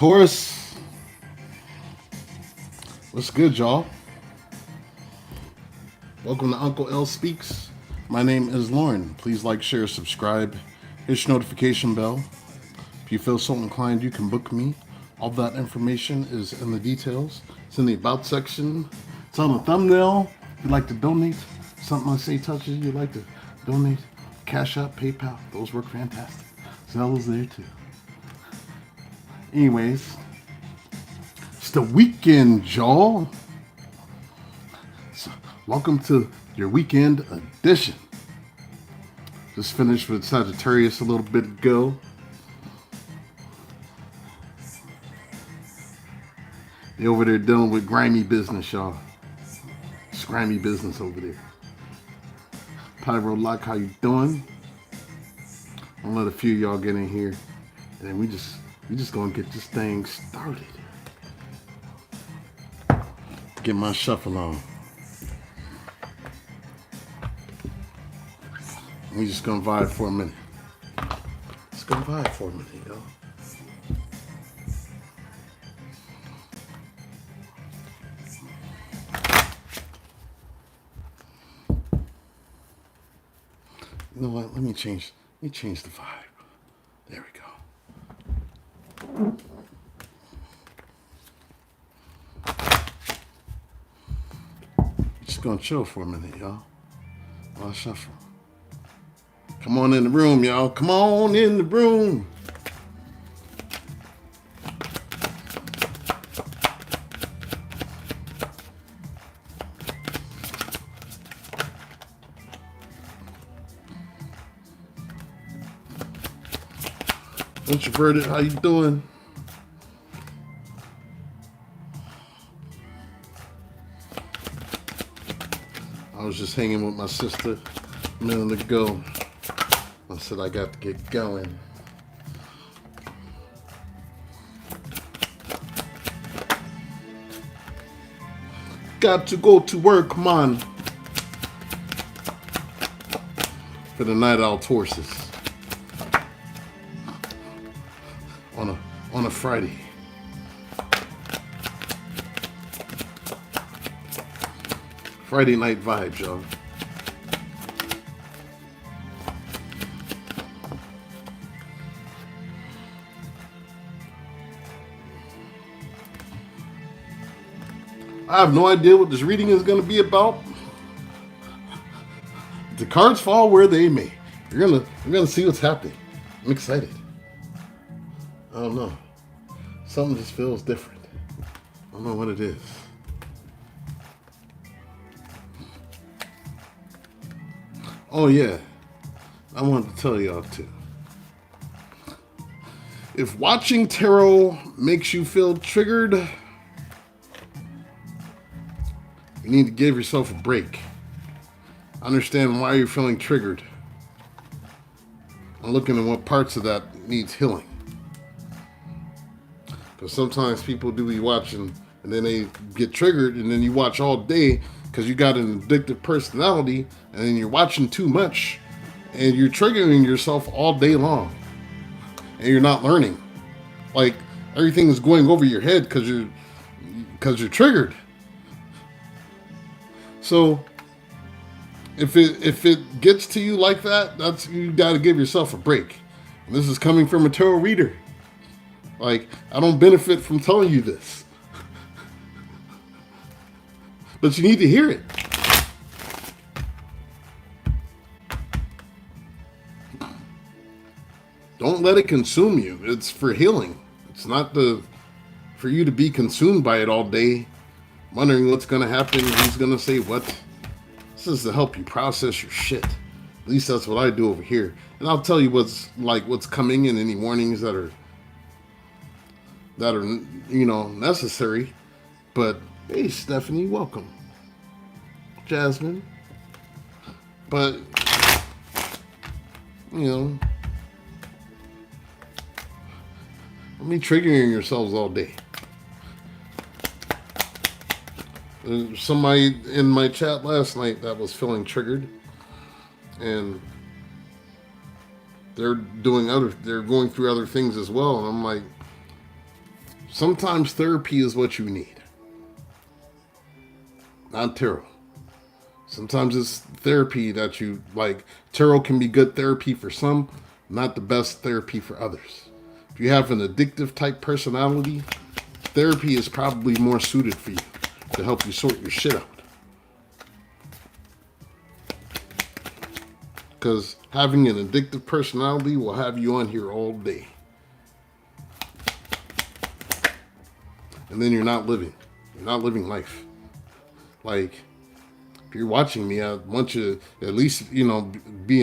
Taurus, what's good, y'all? Welcome to Uncle L Speaks. My name is Lauren. Please like, share, subscribe, hit your notification bell. If you feel so inclined, you can book me. All that information is in the details. It's in the About section. It's on the thumbnail. If you'd like to donate, something I say touches you'd like to donate, Cashapp, PayPal, those work fantastic. Zelle is there too. Anyways, it's the weekend, y'all. So, welcome to your weekend edition. Just finished with Sagittarius a little bit ago. They over there dealing with grimy business, y'all. It's grimy business over there. Pyro Lock, how you doing? I'll let a few of y'all get in here, and then we just gonna get this thing started. Get my shuffle on. We just gonna vibe for a minute. Just gonna vibe for a minute, y'all. You know what? Let me change the vibe. There we go. Just gonna chill for a minute, y'all. While I shuffle. Come on in the room, y'all. Come on in the room. Introverted, how you doing? I was just hanging with my sister a minute ago. I said I got to get going. Got to go to work, man. For the night owl Tauruses. On a Friday. Friday night vibes, y'all. I have no idea what this reading is going to be about. The cards fall where they may. We're gonna see what's happening. I'm excited. I don't know. Something just feels different. I don't know what it is. Oh yeah, I wanted to tell y'all too. If watching tarot makes you feel triggered, you need to give yourself a break. Understand why you're feeling triggered. I'm looking at what parts of that needs healing. Because sometimes people do be watching and then they get triggered and then you watch all day because you got an addictive personality and then you're watching too much and you're triggering yourself all day long and you're not learning. Like everything is going over your head because you're triggered. So if it gets to you like that, that's you got to give yourself a break. And this is coming from a tarot reader. Like, I don't benefit from telling you this. But you need to hear it. Don't let it consume you. It's for healing. It's not for you to be consumed by it all day, wondering what's going to happen, who's going to say what. This is to help you process your shit. At least that's what I do over here. And I'll tell you what's coming and any warnings that are necessary. But hey, Stephanie, welcome. Jasmine. But don't be triggering yourselves all day. Somebody in my chat last night that was feeling triggered, and they're going through other things as well, and I'm like, Sometimes therapy is what you need, not tarot. Sometimes it's therapy that you like. Tarot can be good therapy for some, not the best therapy for others. If you have an addictive type personality, therapy is probably more suited for you to help you sort your shit out. Because having an addictive personality will have you on here all day. And then you're not living. You're not living life. Like, if you're watching me, I want you to at least, be in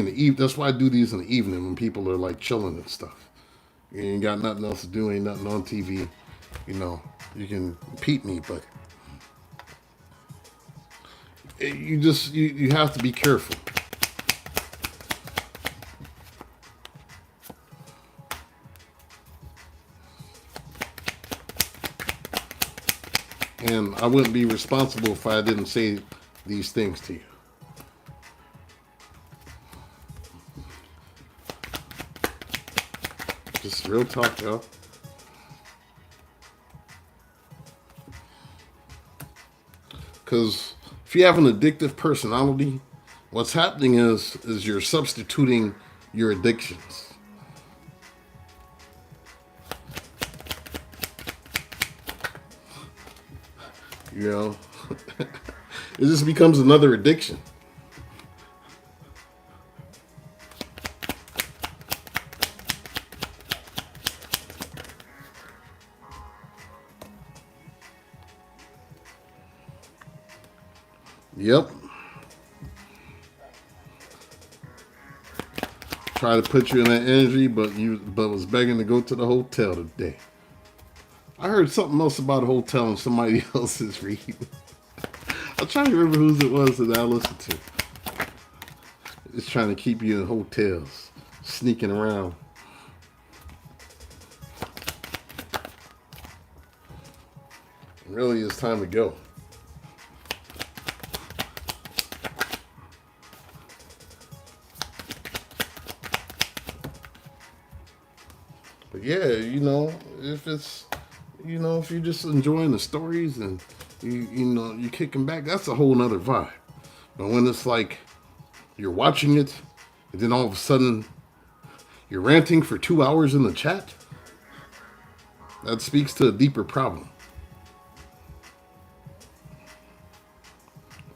the evening. That's why I do these in the evening when people are like chilling and stuff. You ain't got nothing else to do, ain't nothing on TV. You can peep me, but you have to be careful. And I wouldn't be responsible if I didn't say these things to you. Just real talk, y'all. Because if you have an addictive personality, what's happening is you're substituting your addictions. It just becomes another addiction. Yep. Try to put you in that energy, but was begging to go to the hotel today. I heard something else about a hotel in somebody else's read. I'm trying to remember whose it was that I listened to. It's trying to keep you in hotels, sneaking around. Really, it's time to go. But yeah, if it's, if you're just enjoying the stories and you're kicking back, that's a whole nother vibe. But when it's like you're watching it and then all of a sudden you're ranting for 2 hours in the chat, that speaks to a deeper problem.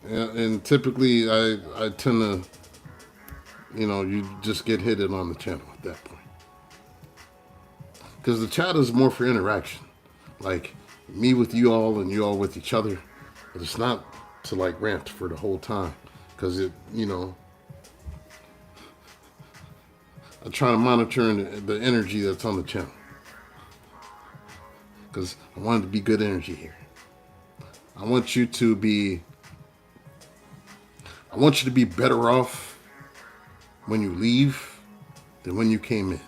And typically I tend to, you just get hit on the channel at that point. Because the chat is more for interaction. Like me with you all and you all with each other. But it's not to like rant for the whole time. Because I try to monitor the energy that's on the channel. Because I want it to be good energy here. I want you to be better off when you leave than when you came in.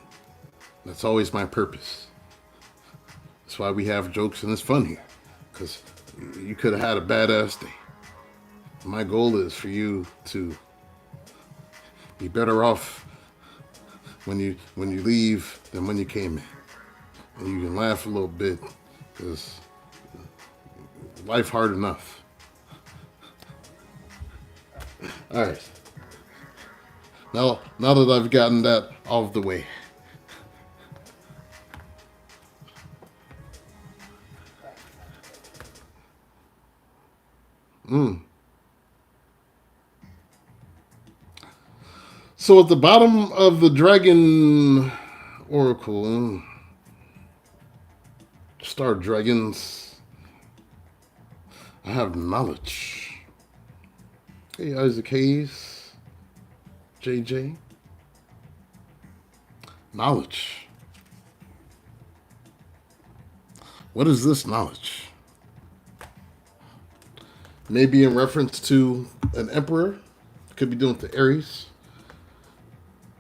That's always my purpose. That's why we have jokes and it's fun here. Because you could have had a badass day. My goal is for you to be better off when you leave than when you came in. And you can laugh a little bit because life hard enough. All right. Now that I've gotten that out of the way. So at the bottom of the Dragon Oracle, Star Dragons, I have knowledge. Hey, Isaac Hayes, JJ. Knowledge. What is this knowledge? Maybe in reference to an emperor. Could be doing with the Aries.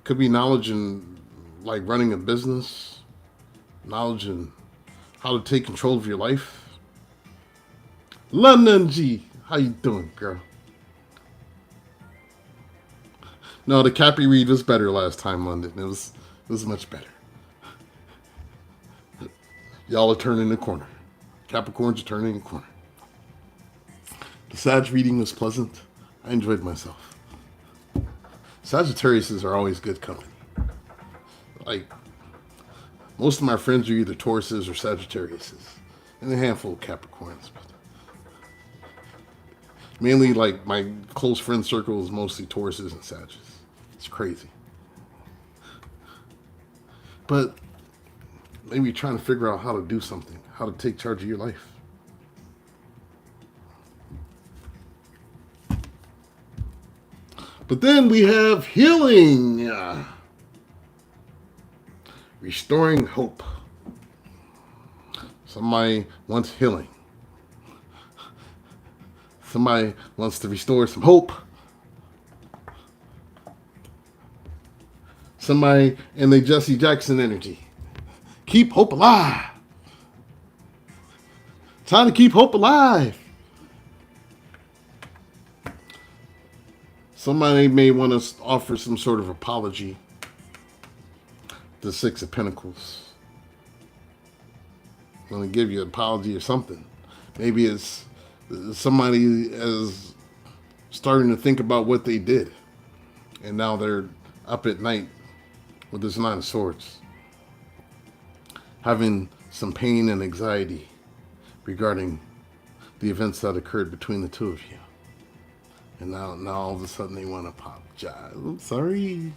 Could be knowledge in like running a business. Knowledge in how to take control of your life. London G, how you doing, girl? No, the Cappy read was better last time, London. It was much better. Y'all are turning the corner. Capricorns are turning the corner. The Sag reading was pleasant. I enjoyed myself. Sagittariuses are always good company. Like, most of my friends are either Tauruses or Sagittariuses. And a handful of Capricorns. But mainly, like, my close friend circle is mostly Tauruses and Sages. It's crazy. But maybe you're trying to figure out how to do something, how to take charge of your life. But then we have healing. Restoring hope. Somebody wants healing. Somebody wants to restore some hope. Somebody in the Jesse Jackson energy. Keep hope alive. Time to keep hope alive. Somebody may want to offer some sort of apology. The Six of Pentacles. I'm going to give you an apology or something. Maybe it's somebody is starting to think about what they did. And now they're up at night with this Nine of Swords. Having some pain and anxiety regarding the events that occurred between the two of you. And now all of a sudden they want to apologize. I'm sorry.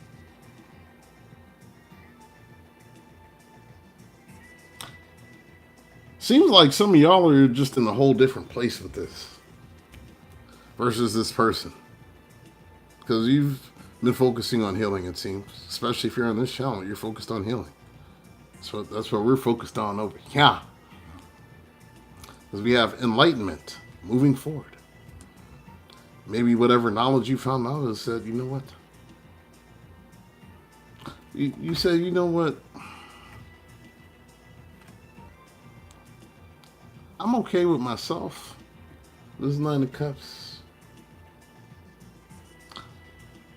Seems like some of y'all are just in a whole different place with this versus this person. Because you've been focusing on healing, it seems. Especially if you're on this channel, you're focused on healing. So that's what we're focused on over here. Because we have enlightenment, moving forward. Maybe whatever knowledge you found out has said, you know what? You said, you know what? I'm okay with myself. This is Nine of Cups.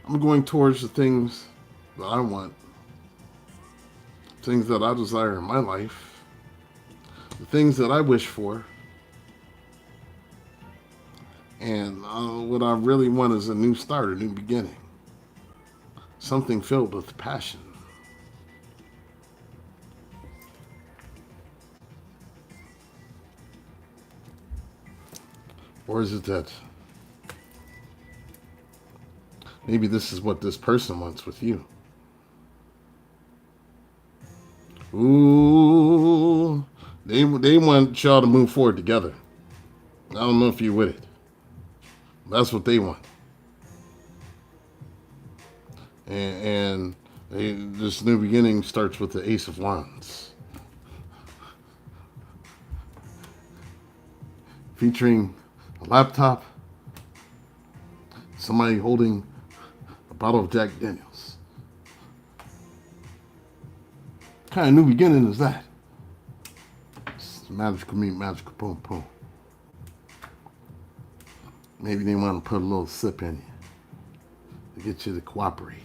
I'm going towards the things that I want. Things that I desire in my life. The things that I wish for. And what I really want is a new start, a new beginning. Something filled with passion. Or is it that maybe this is what this person wants with you? Ooh, they want y'all to move forward together. I don't know if you're with it. That's what they want. And this new beginning starts with the Ace of Wands. Featuring a laptop, somebody holding a bottle of Jack Daniels. What kind of new beginning is that? It's magical meet, magical boom, boom. Maybe they want to put a little sip in you to get you to cooperate.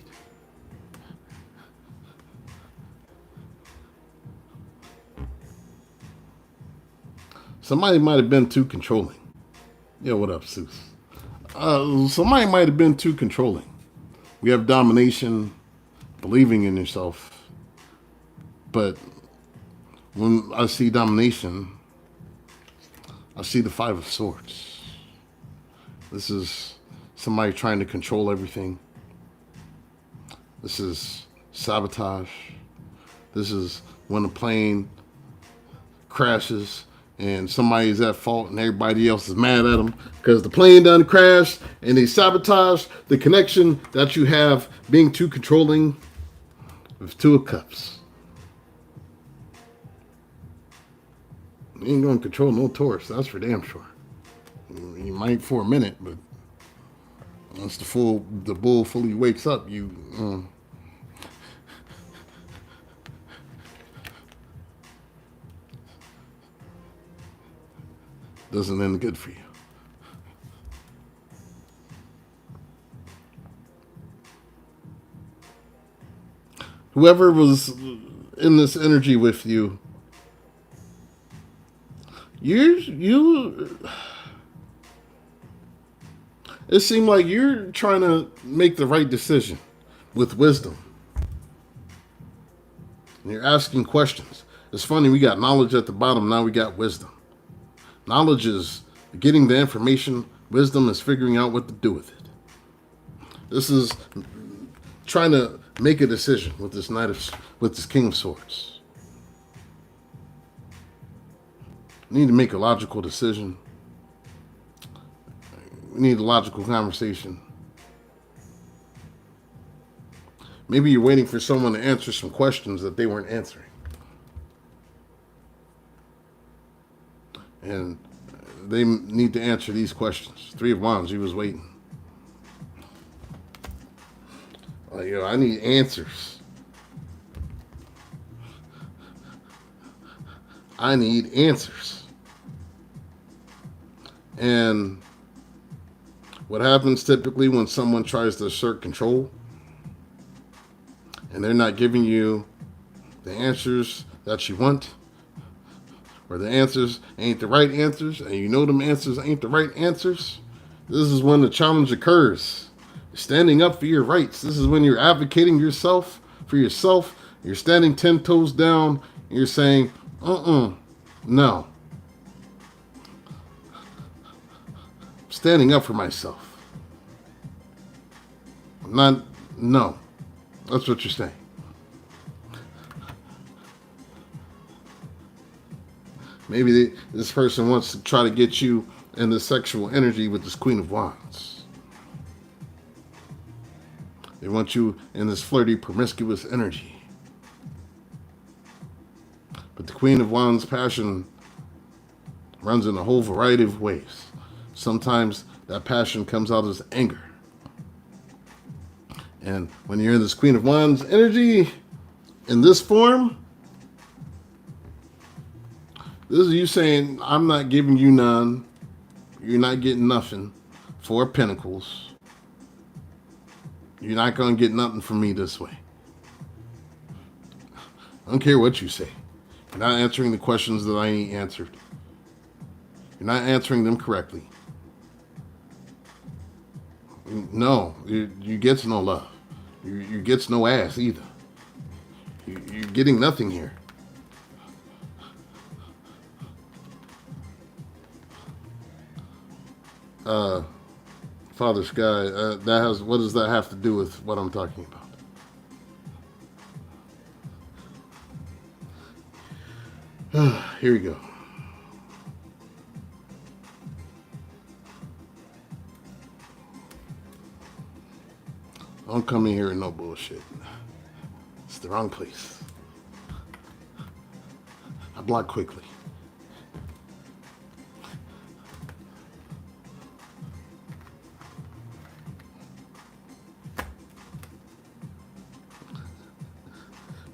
Somebody might have been too controlling. Yeah, what up, Seuss? Somebody might have been too controlling. We have domination, believing in yourself. But when I see domination, I see the Five of Swords. This is somebody trying to control everything. This is sabotage. This is when a plane crashes and somebody's at fault and everybody else is mad at them because the plane done crashed and they sabotage the connection that you have being too controlling with Two of Cups. You ain't going to control no Taurus, that's for damn sure. You might for a minute, but once the bull fully wakes up, you doesn't end good for you. Whoever was in this energy with you you. It seemed like you're trying to make the right decision with wisdom. And you're asking questions. It's funny, we got knowledge at the bottom, now we got wisdom. Knowledge is getting the information, wisdom is figuring out what to do with it. This is trying to make a decision with this King of Swords. You need to make a logical decision. We need a logical conversation. Maybe you're waiting for someone to answer some questions that they weren't answering. And they need to answer these questions. Three of Wands, he was waiting. Like, I need answers. I need answers. And what happens typically when someone tries to assert control and they're not giving you the answers that you want, or the answers ain't the right answers, and you know them answers ain't the right answers, this is when the challenge occurs. Standing up for your rights. This is when you're advocating for yourself. You're standing 10 toes down. And you're saying, no. Standing up for myself. No. That's what you're saying. Maybe this person wants to try to get you in the sexual energy with this Queen of Wands. They want you in this flirty, promiscuous energy. But the Queen of Wands' passion runs in a whole variety of ways. Sometimes that passion comes out as anger. And when you're in this Queen of Wands energy, in this form, this is you saying, I'm not giving you none. You're not getting nothing. Four of Pentacles. You're not going to get nothing from me this way. I don't care what you say. You're not answering the questions that I need answered. You're not answering them correctly. No, you gets no love. You gets no ass either. You're getting nothing here. Father Sky, what does that have to do with what I'm talking about? Here we go. Don't come in here with no bullshit. It's the wrong place. I block quickly.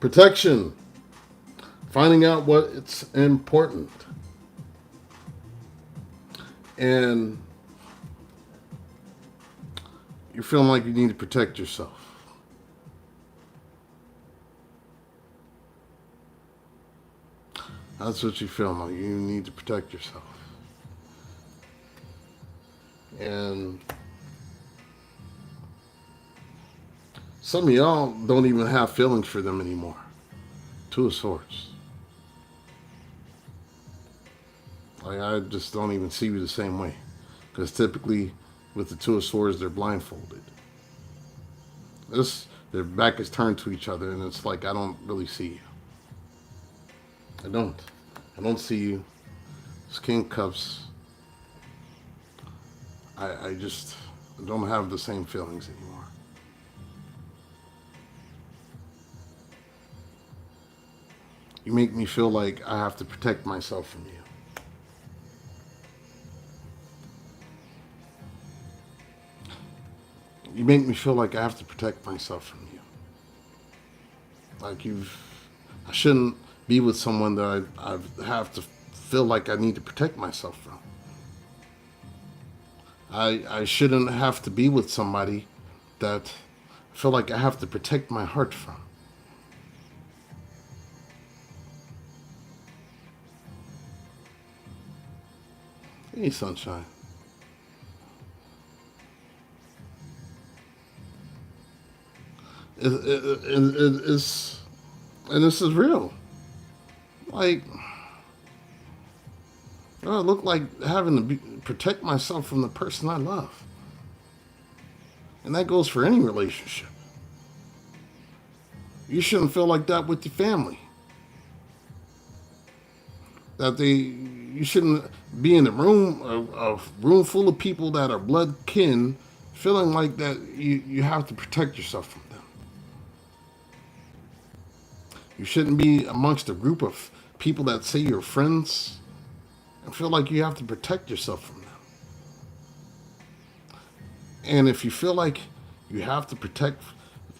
Protection. Finding out what's important. And you're feeling like you need to protect yourself. That's what you're feeling like. You need to protect yourself. And some of y'all don't even have feelings for them anymore. Two of Swords. Like, I just don't even see you the same way. Because typically, with the Two of Swords, they're blindfolded. Their back is turned to each other, and it's like, I don't really see you. I don't see you. This King of Cups. I just don't have the same feelings anymore. You make me feel like I have to protect myself from you. You make me feel like I have to protect myself from you. Like I shouldn't be with someone that I have to feel like I need to protect myself from. I shouldn't have to be with somebody that I feel like I have to protect my heart from. Hey, sunshine. It's and this is real. Like, I look like having to protect myself from the person I love, and that goes for any relationship. You shouldn't feel like that with your family. You shouldn't be in a room full of people that are blood kin, feeling like that you have to protect yourself from them. You shouldn't be amongst a group of people that say you're friends and feel like you have to protect yourself from them. And if you feel like you have to protect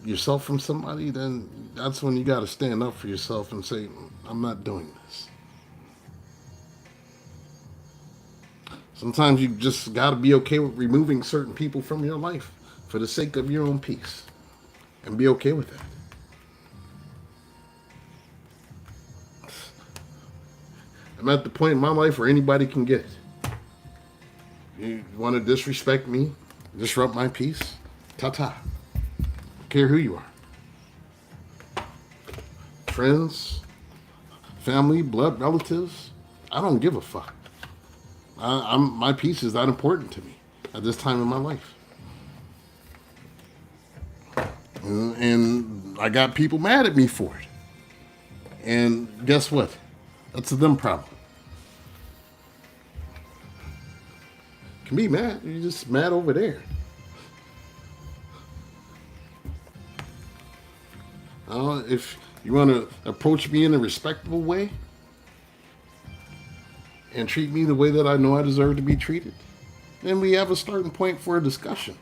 yourself from somebody, then that's when you got to stand up for yourself and say, I'm not doing this. Sometimes you just got to be okay with removing certain people from your life for the sake of your own peace, and be okay with that. I'm at the point in my life where anybody can get it. You want to disrespect me, disrupt my peace? Ta-ta. Don't care who you are. Friends, family, blood relatives, I don't give a fuck. My peace is that important to me at this time in my life. And I got people mad at me for it. And guess what? That's a them problem. Can be mad. You're just mad over there. If you want to approach me in a respectable way and treat me the way that I know I deserve to be treated, then we have a starting point for a discussion.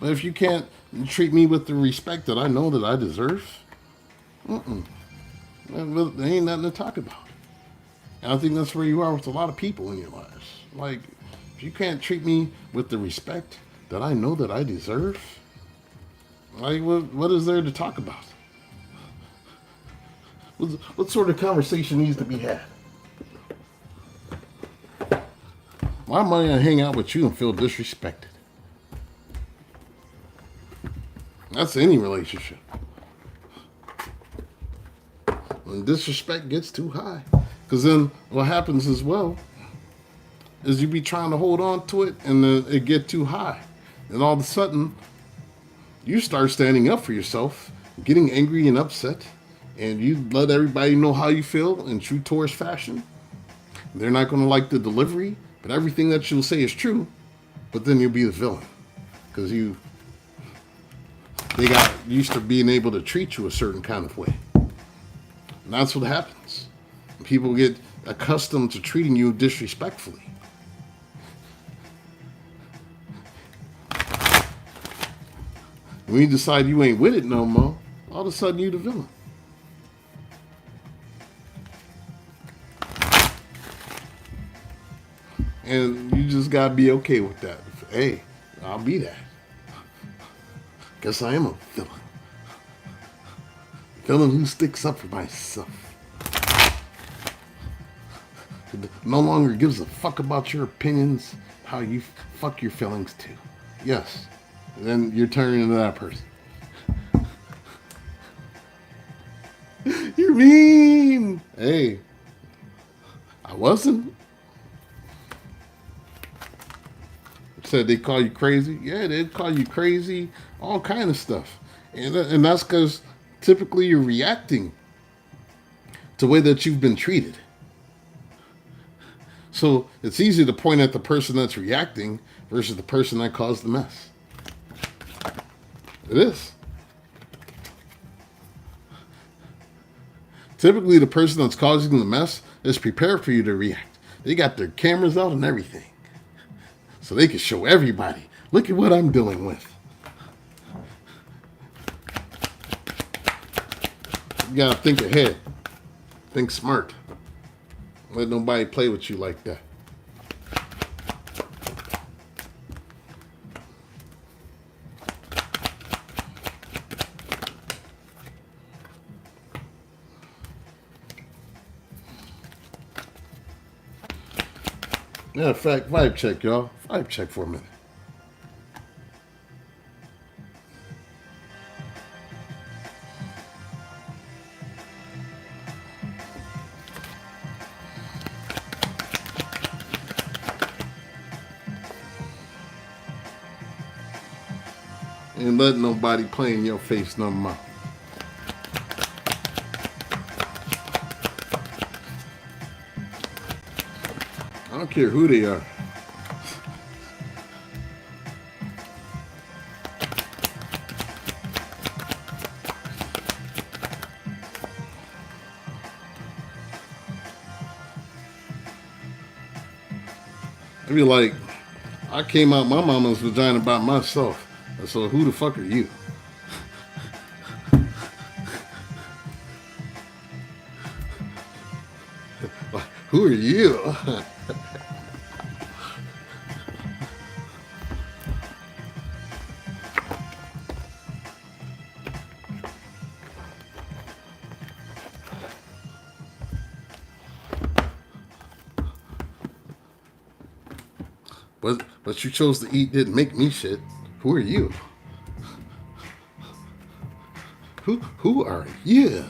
But if you can't treat me with the respect that I know that I deserve, there ain't nothing to talk about. And I think that's where you are with a lot of people in your lives. Like, if you can't treat me with the respect that I know that I deserve, like, what is there to talk about? What sort of conversation needs to be had? Why am I gonna hang out with you and feel disrespected? That's any relationship. When disrespect gets too high, because then what happens as well is you be trying to hold on to it, and then it get too high, and all of a sudden you start standing up for yourself, getting angry and upset, and you let everybody know how you feel in true Taurus fashion. They're not going to like the delivery, but everything that you'll say is true. But then you'll be the villain because they got used to being able to treat you a certain kind of way. And that's what happens. People get accustomed to treating you disrespectfully. When you decide you ain't with it no more, all of a sudden you the villain. And you just gotta be okay with that. Hey, I'll be that. Guess I am a villain. Villain who sticks up for myself. No longer gives a fuck about your opinions, how you fuck your feelings too. Yes. And then you're turning into that person. You're mean. Hey, I wasn't. Said they call you crazy. Yeah, they'd call you crazy. All kind of stuff. And that's because typically you're reacting to the way that you've been treated. So it's easy to point at the person that's reacting versus the person that caused the mess. It is. Typically, the person that's causing the mess is prepared for you to react. They got their cameras out and everything. So they can show everybody, look at what I'm dealing with. You gotta think ahead. Think smart. Let nobody play with you like that. Yeah, in fact, vibe check, y'all. Vibe check for a minute. Ain't letting nobody play in your face no more. I don't care who they are. I be like, I came out my mama's vagina by myself. So who the fuck are you? Who are you? But you chose to eat didn't make me shit. Who are you? Who are you? Yeah.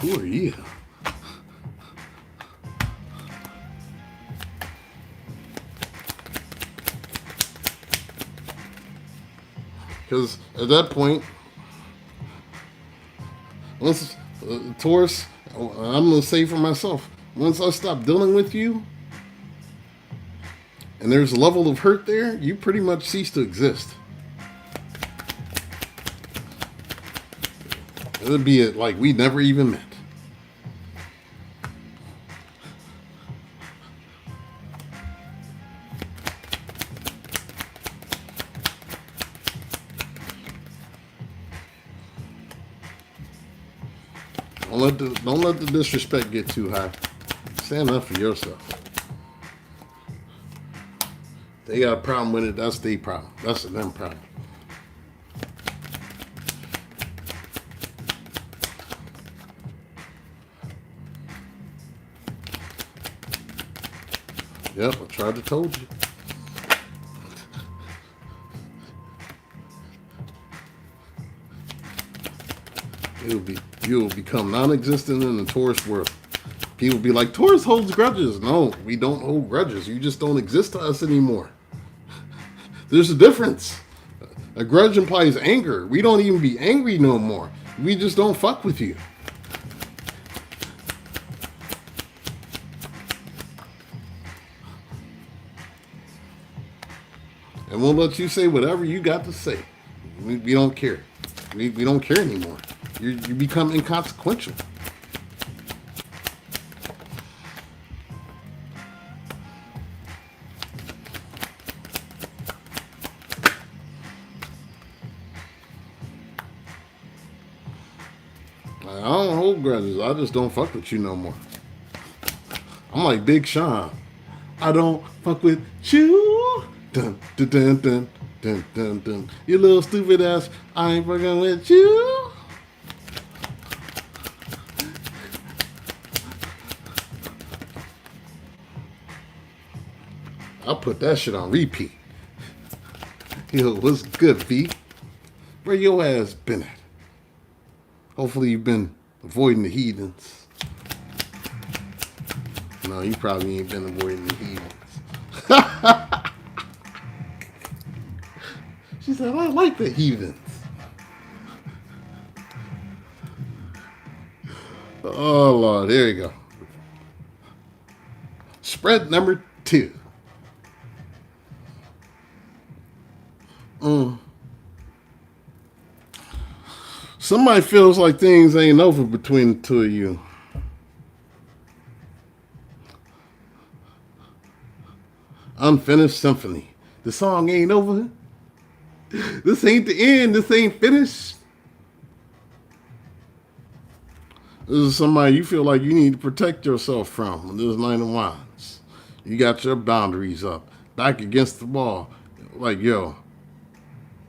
Who are you? Because at that point, once Taurus, I'm going to say for myself, once I stop dealing with you, and there's a level of hurt there, you pretty much cease to exist. It'd be like we never even met. Don't let the disrespect get too high. Stand up for yourself. They got a problem with it, that's their problem. That's them problem. Yep, I tried to told you. You'll become non-existent in the Taurus world. People be like, Taurus holds grudges. No, we don't hold grudges. You just don't exist to us anymore. There's a difference. A grudge implies anger. We don't even be angry no more. We just don't fuck with you. And we'll let you say whatever you got to say. We don't care. We don't care anymore. You become inconsequential. I don't hold grudges. I just don't fuck with you no more. I'm like Big Sean. I don't fuck with you. Dun dun dun dun dun dun dun. You little stupid ass. I ain't fucking with you. I'll put that shit on repeat. Yo, what's good, V? Where your ass been at? Hopefully you've been avoiding the heathens. No, you probably ain't been avoiding the heathens. She said, I like the heathens. Oh, Lord. There you go. Spread number 2. Somebody feels like things ain't over between the two of you. Unfinished Symphony. The song ain't over. This ain't the end. This ain't finished. This is somebody you feel like you need to protect yourself from. This is Nine of Wands. You got your boundaries up, back against the wall. Like, yo,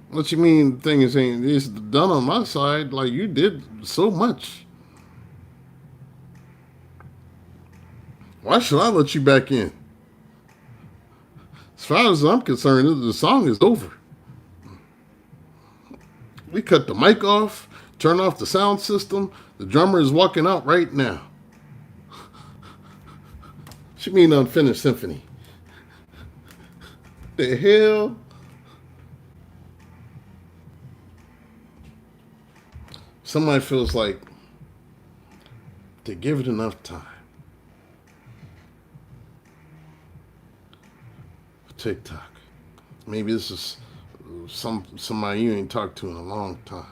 what you mean things ain't it's done on my side? Like, you did so much. Why should I let you back in? As far as I'm concerned, the song is over. We cut the mic off, turn off the sound system. The drummer is walking out right now. What you mean unfinished symphony? The hell? Somebody feels like to give it enough time. TikTok. Maybe this is somebody you ain't talked to in a long time.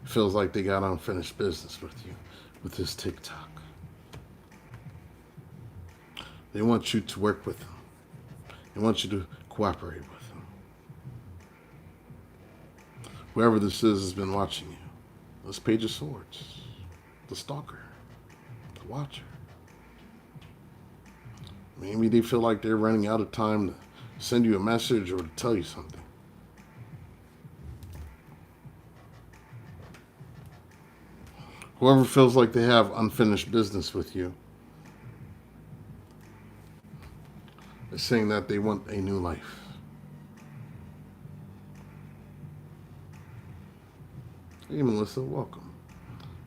It feels like they got unfinished business with you with this TikTok. They want you to work with them. They want you to cooperate with them. Whoever this is has been watching you. This Page of Swords. The stalker. The watcher. Maybe they feel like they're running out of time to send you a message or to tell you something. Whoever feels like they have unfinished business with you is saying that they want a new life. Hey, Melissa, welcome.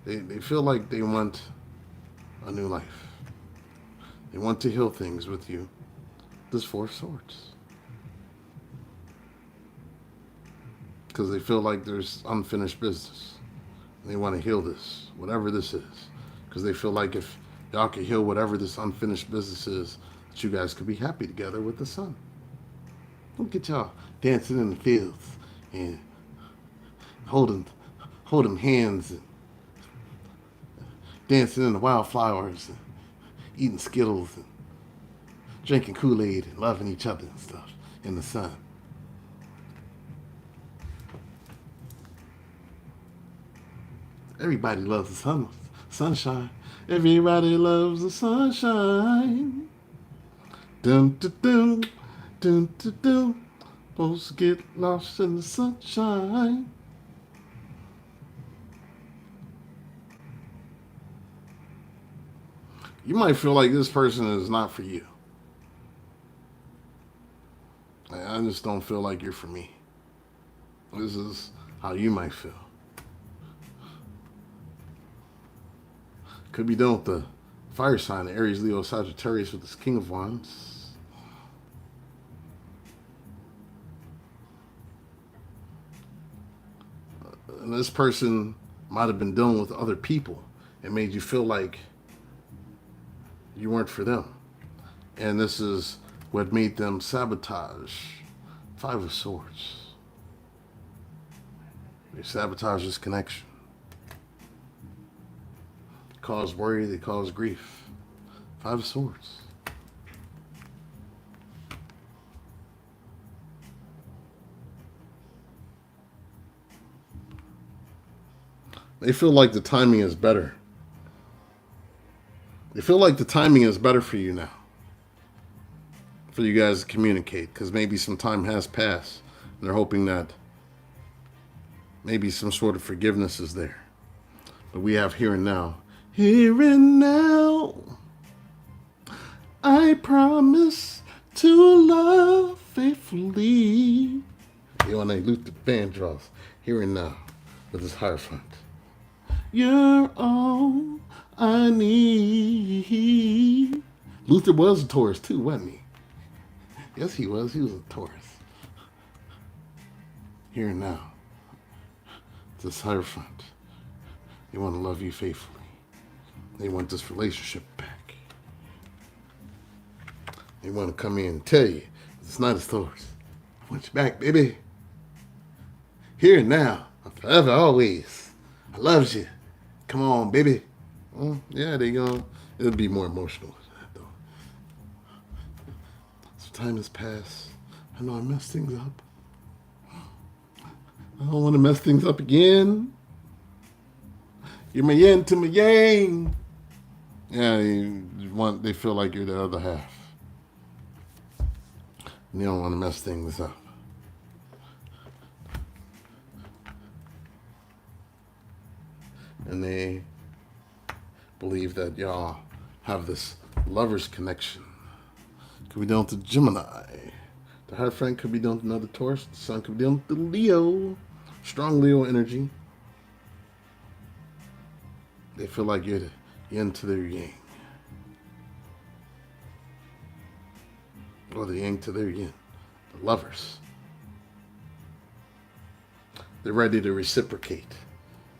They feel like they want a new life. They want to heal things with you. This Four of Swords. Because they feel like there's unfinished business. They want to heal this, whatever this is. Because they feel like if y'all could heal whatever this unfinished business is, that you guys could be happy together with the sun. Look at y'all dancing in the fields and holding hands and dancing in the wildflowers and eating Skittles and drinking Kool-Aid and loving each other and stuff in the sun. Everybody loves the sunshine. Everybody loves the sunshine. Dun dun dun dun dun dun. Supposed to get lost in the sunshine. You might feel like this person is not for you. I just don't feel like you're for me. This is how you might feel. Could be done with the fire sign, Aries, Leo, Sagittarius with this King of Wands. And this person might have been dealing with other people and made you feel like you weren't for them. And this is what made them sabotage. Five of Swords. They sabotage this connection. They cause worry, they cause grief. Five of Swords. They feel like the timing is better. They feel like the timing is better for you now. For you guys to communicate. Because maybe some time has passed. And they're hoping that maybe some sort of forgiveness is there. But we have here and now. Here and now. I promise to love faithfully. You want to Luther Vandross. Here and now. With his Hierophant. You're all I need. Luther was a Taurus too, wasn't he? Yes, he was. He was a Taurus. Here and now. This Hierophant. They want to love you faithfully. They want this relationship back. They want to come in and tell you it's not a Taurus. I want you back, baby. Here and now. Forever, always. I love you. Come on, baby. Yeah, it'll be more emotional than that, though. time has passed. I know I messed things up. I don't want to mess things up again. You're my yin to my yang. Yeah, they feel like you're the other half. And you don't want to mess things up. And they believe that y'all have this lover's connection. Could be down to Gemini. The heart friend could be down to another Taurus. The sun could be down to Leo. Strong Leo energy. They feel like you're the yin to their yang. Or the yang to their yin. The lovers. They're ready to reciprocate.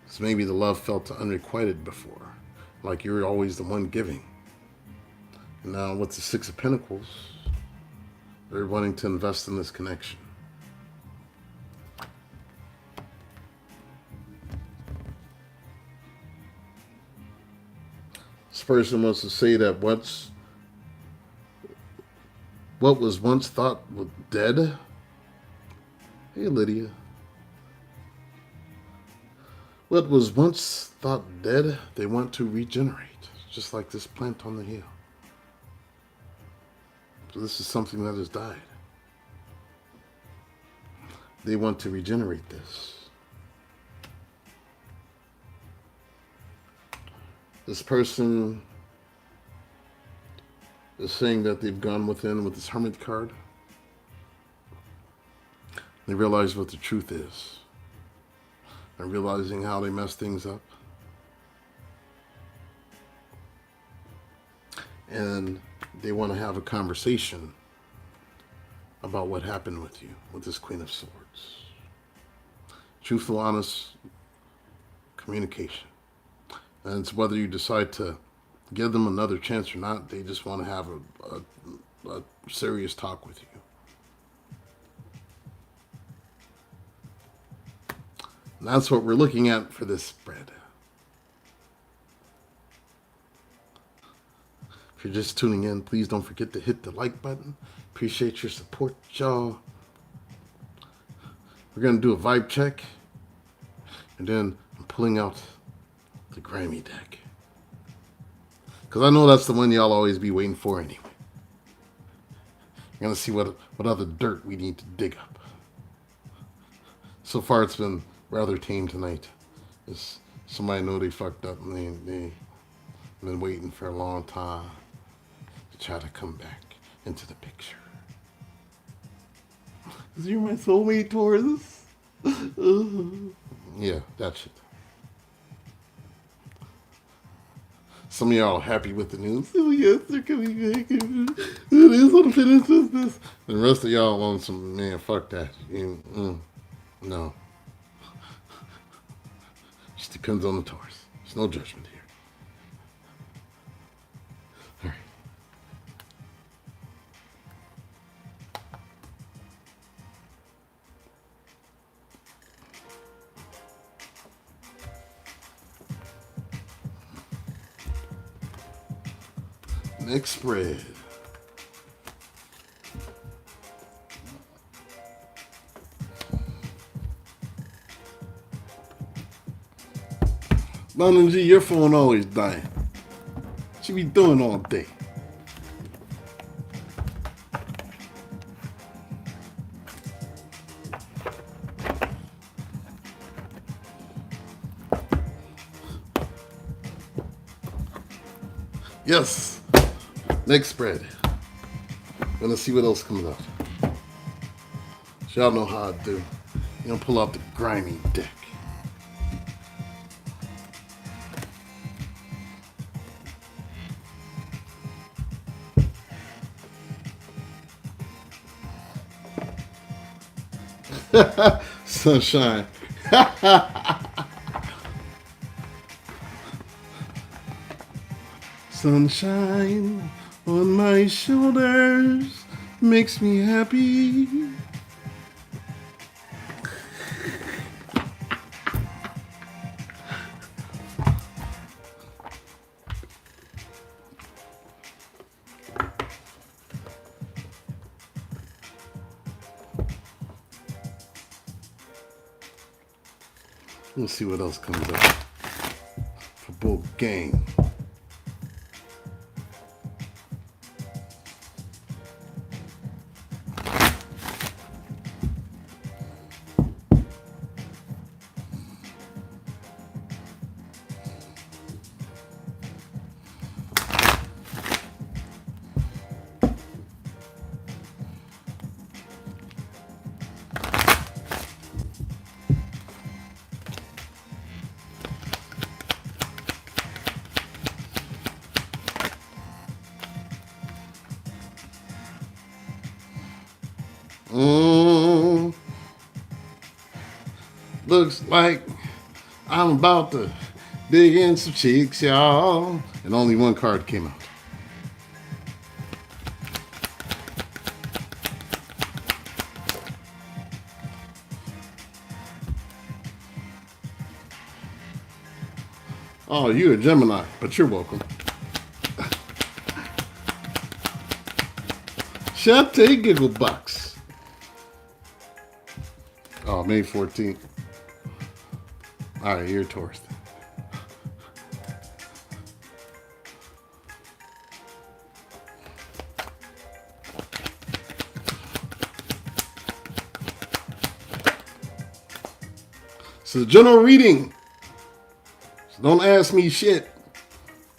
So maybe the love felt unrequited before. Like you're always the one giving. And now with the Six of Pentacles, they're wanting to invest in this connection. This person wants to say that what was once thought was dead. Hey, Lydia. What was once thought dead, they want to regenerate, just like this plant on the hill. So this is something that has died. They want to regenerate this. This person is saying that they've gone within with this Hermit card. They realize what the truth is. And realizing how they mess things up. And they want to have a conversation about what happened with you, with this Queen of Swords. Truthful, honest communication. And it's whether you decide to give them another chance or not, they just want to have a serious talk with you. And that's what we're looking at for this spread. If you're just tuning in, please don't forget to hit the like button. Appreciate your support, y'all. We're going to do a vibe check. And then I'm pulling out the Grammy deck. Because I know that's the one y'all always be waiting for anyway. We're going to see what other dirt we need to dig up. So far it's been rather tame tonight. It's, somebody know they fucked up and they've been waiting for a long time to try to come back into the picture. Because you're my soulmate, Taurus. Yeah, that shit. Some of y'all are happy with the news. Oh yes, they're coming back. It is unfinished business. The rest of y'all want some, man, fuck that. No. Just depends on the Taurus. There's no judgment here. All right. Next spread. London G, your phone always dying. What you be doing all day? Yes. Next spread. Gonna see what else comes out. So y'all know how I do. You know, pull out the grimy deck. Sunshine. Sunshine on my shoulders makes me happy. We'll see what else comes up for Bull Gang. Looks like I'm about to dig in some cheeks, y'all. And only one card came out. Oh, you're a Gemini, but you're welcome. Chate Gigglebox. Oh, May 14th. All right, you're a Taurus. So the general reading. So don't ask me shit.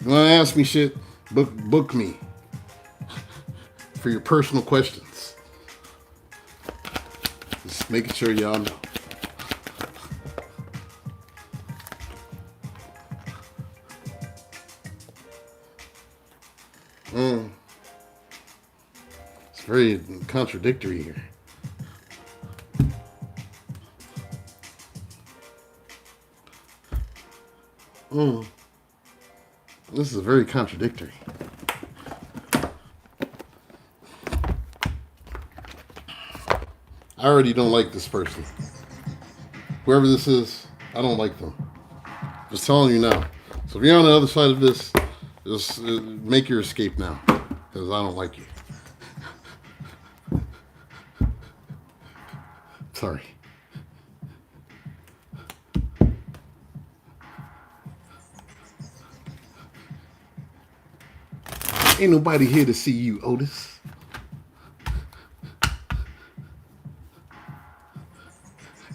Don't ask me shit. Book me for your personal questions. Just making sure y'all know. It's very contradictory here. This is very contradictory. I already don't like this person. Whoever this is, I don't like them. Just telling you now. So if you're on the other side of this, just make your escape now. Because I don't like you. Sorry. Ain't nobody here to see you, Otis.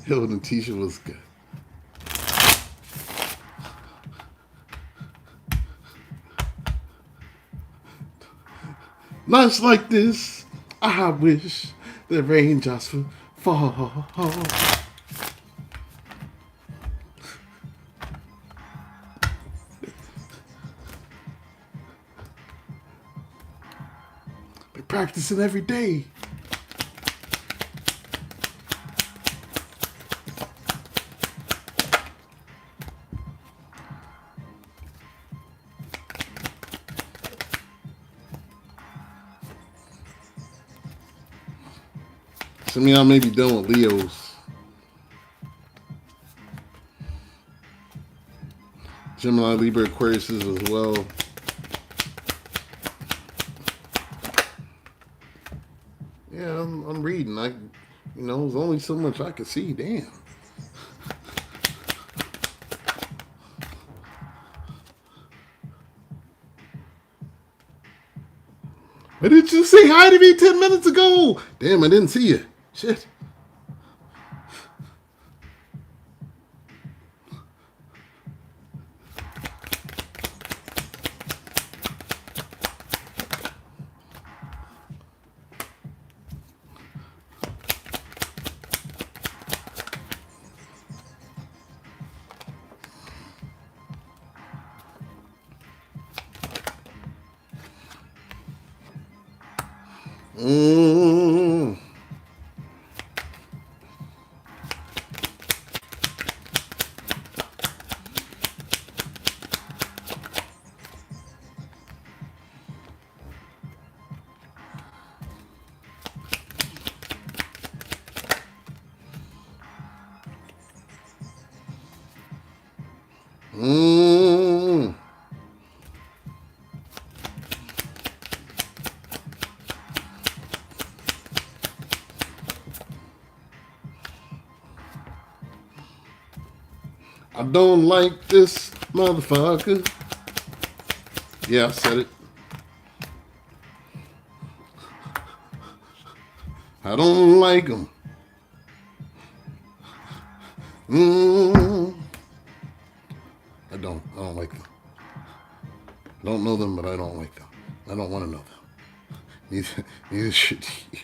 Yo, the t-shirt was good. Nights like this, I wish the rain just would fall. Been practicing every day. So I mean, I may be done with Leos. Gemini, Libra, Aquarius as well. Yeah, I'm reading. There's only so much I can see. Damn. Why didn't you say hi to me 10 minutes ago? Damn, I didn't see you. Shit. don't like this motherfucker. Yeah, I said it. I don't like them. I don't like them. I don't know them, but I don't like them. I don't want to know them. Neither should you.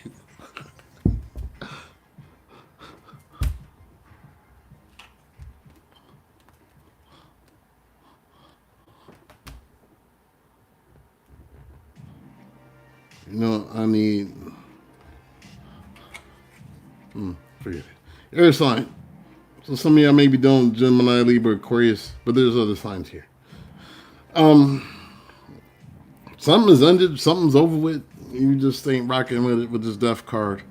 You know, I need... forget it. Air sign. So some of y'all may be doing Gemini, Libra, Aquarius, but there's other signs here. Something is ended, something's over with. You just ain't rocking with it with this death card.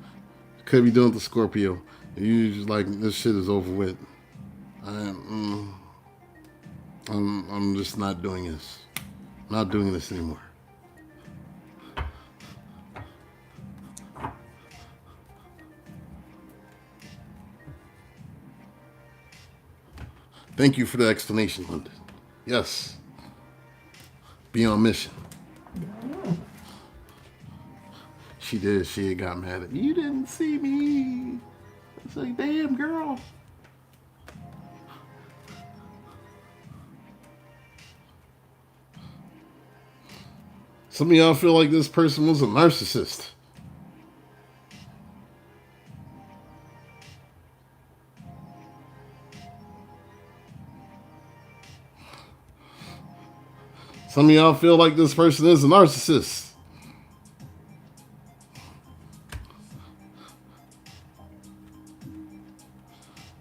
Could be doing the Scorpio. You just like, this shit is over with. I'm just not doing this. Not doing this anymore. Thank you for the explanation, Linda. Yes. Be on mission. She did. She got mad at me. You didn't see me. It's like, damn, girl. Some of y'all feel like this person was a narcissist. Some of y'all feel like this person is a narcissist.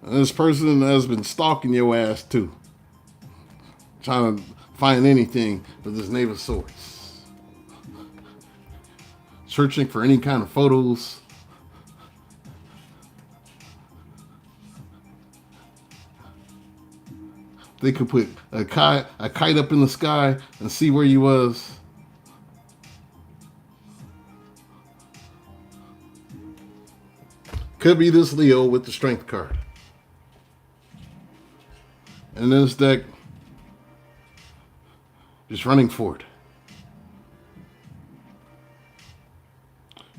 And this person has been stalking your ass too. Trying to find anything with this Knave of Swords. Searching for any kind of photos. They could put a kite up in the sky and see where you was. Could be this Leo with the Strength card. And this deck, just running forward.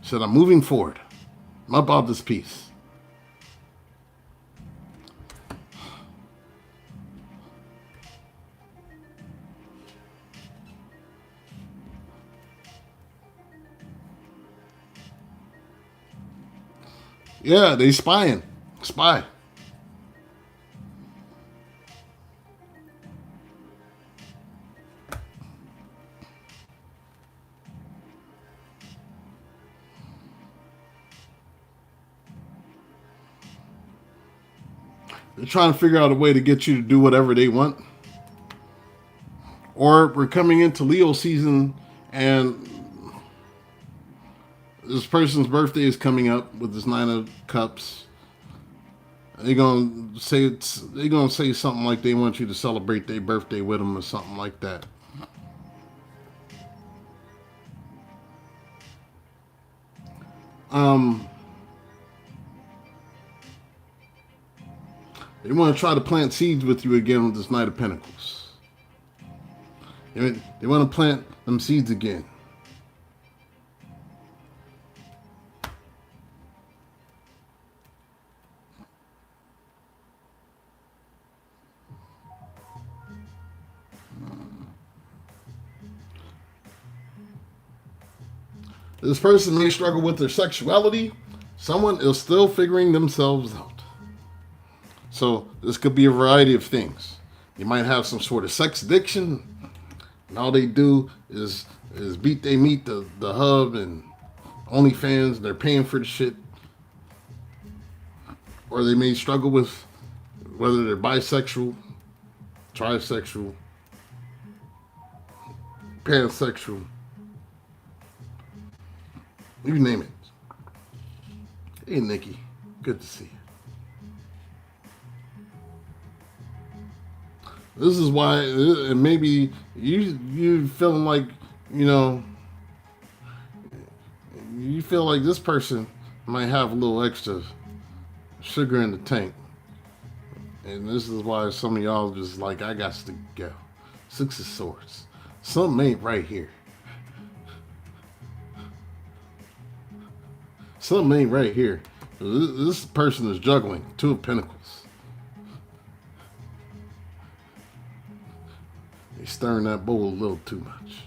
Said, I'm moving forward. I'm about this piece. Yeah, they spying. Spy. They're trying to figure out a way to get you to do whatever they want. Or we're coming into Leo season and this person's birthday is coming up with this 9 of Cups. They're gonna say something like they want you to celebrate their birthday with them or something like that. They want to try to plant seeds with you again with this Knight of Pentacles. They want to plant them seeds again. This person may struggle with their sexuality. Someone is still figuring themselves out. So this could be a variety of things. You might have some sort of sex addiction, and all they do is meet the hub and OnlyFans, and they're paying for the shit. Or they may struggle with whether they're bisexual, trisexual, pansexual. You name it. Hey, Nikki. Good to see you. This is why, and maybe you feeling like, you feel like this person might have a little extra sugar in the tank. And this is why some of y'all just like, I got to go. Six of Swords. Something ain't right here. Something ain't right here. This person is juggling. Two of Pentacles. They stirring that bowl a little too much.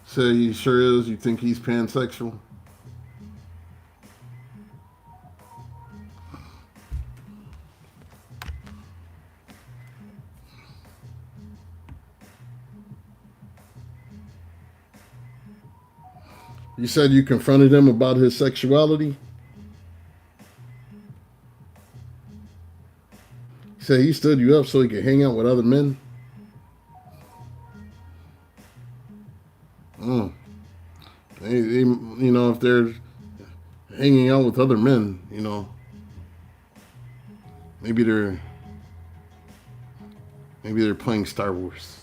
Say he sure is. You think he's pansexual? You said you confronted him about his sexuality? You said he stood you up so he could hang out with other men? You know, if they're hanging out with other men, you know, maybe they're playing Star Wars,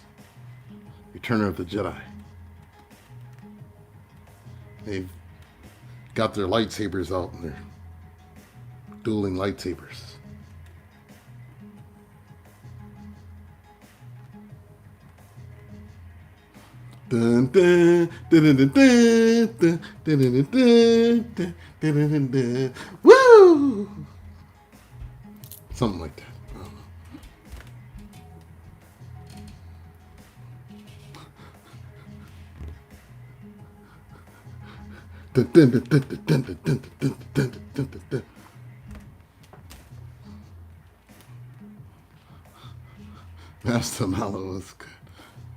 Return of the Jedi. They've got their lightsabers out and they're dueling lightsabers. Dun, dun, dun, dun, dun, dun, dun, dun, dun, dun, dun, dun. Woo! Something like that. Dun, dun, dun, dun, dun, dun, dun, dun, dun, dun, dun, dun. Master Malo is good.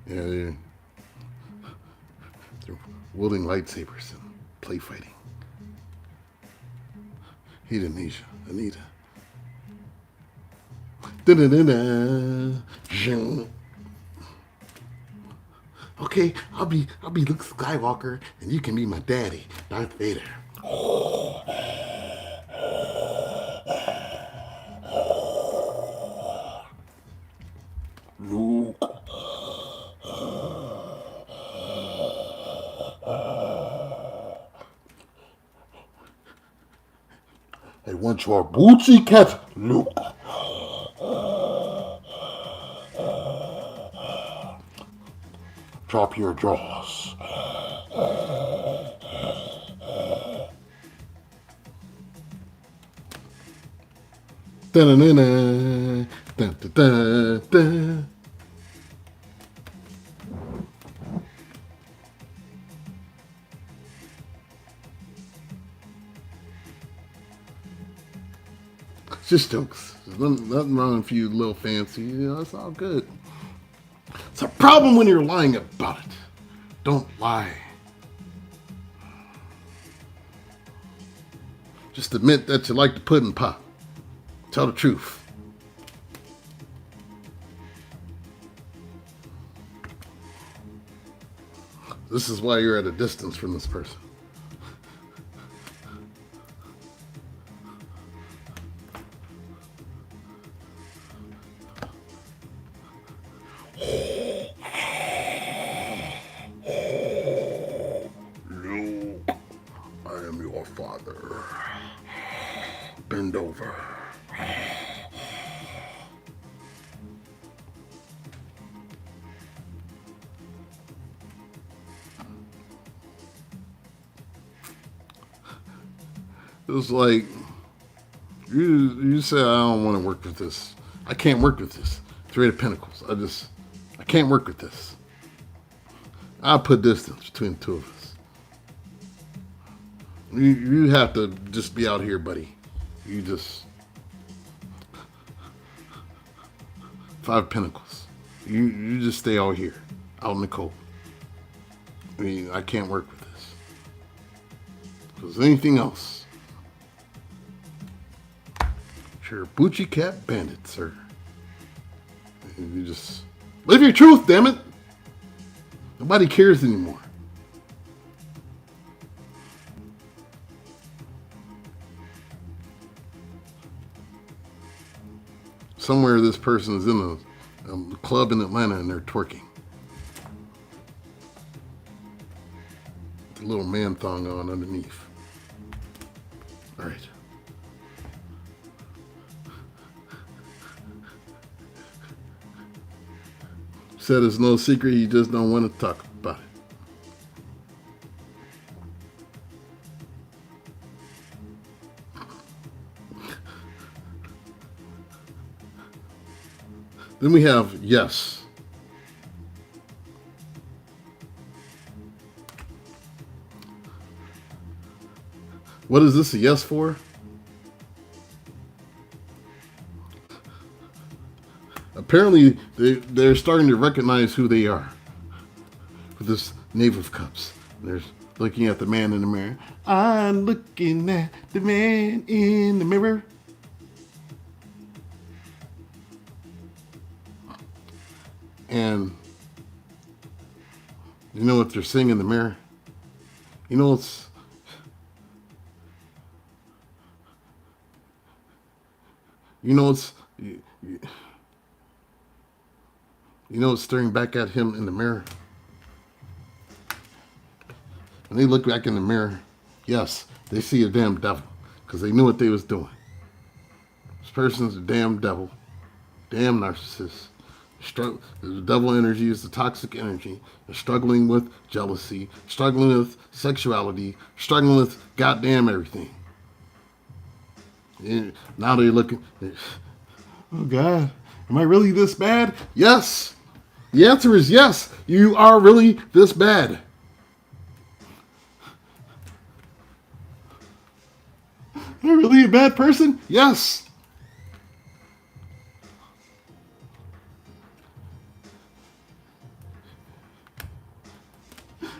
Yeah, they're wielding lightsabers and play fighting. Hedonesia, Anita. Da-da-da-da. Okay, I'll be Luke Skywalker, and you can be my daddy, Darth Vader. Luke. I want your booty cat, Luke. Drop your jaws. Da-na-na-na. Da-da-da-da. It's just jokes. There's nothing wrong if you a little fancy. You know, it's all good. It's a problem when you're lying about it. Don't lie. Just admit that you like the pudding pop. Tell the truth. This is why you're at a distance from this person. Luke, I am your father. Bend over. It's like you say, I don't want to work with this. I can't work with this. Three of Pentacles. I can't work with this. I'll put distance between the two of us. You have to just be out here, buddy. You just Five of Pentacles. You just stay out here, out in the cold. I mean, I can't work with this. Because anything else, you're a boochie cat bandit, sir. You just live your truth, damn it. Nobody cares anymore. Somewhere this person is in club in Atlanta and they're twerking. With a little man thong on underneath. All right. Said it's no secret, you just don't want to talk about it. Then we have yes. What is this a yes for? Apparently, they're starting to recognize who they are with this Knave of Cups. They're looking at the man in the mirror. I'm looking at the man in the mirror. And you know what they're seeing in the mirror? You know what's... You know what's... You know what's staring back at him in the mirror? When they look back in the mirror, yes, they see a damn devil because they knew what they was doing. This person's a damn devil, damn narcissist. The devil energy is the toxic energy. They're struggling with jealousy, struggling with sexuality, struggling with goddamn everything. And now they're looking, oh God, am I really this bad? Yes. The answer is yes. You are really this bad. Am I really a bad person? Yes.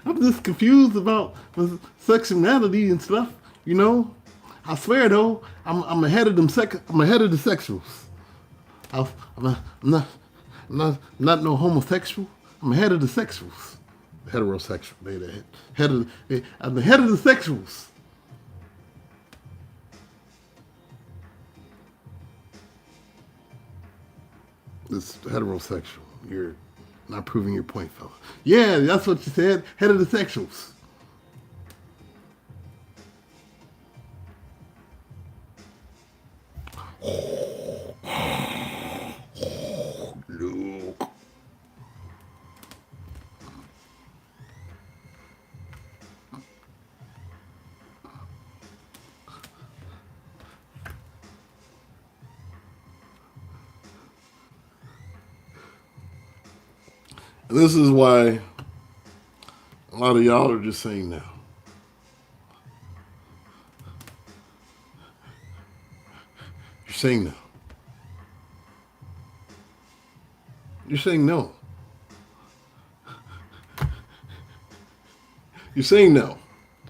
I'm just confused about sexuality and stuff, you know. I swear though, I'm ahead of them. I'm ahead of the sexuals. I'm not no homosexual. I'm ahead of the sexuals. Heterosexual. I'm the head of the sexuals. It's heterosexual. You're not proving your point, fella. Yeah, that's what you said. Head of the sexuals. Luke. This is why a lot of y'all are just saying no. You're saying no. You're saying no. You're saying no.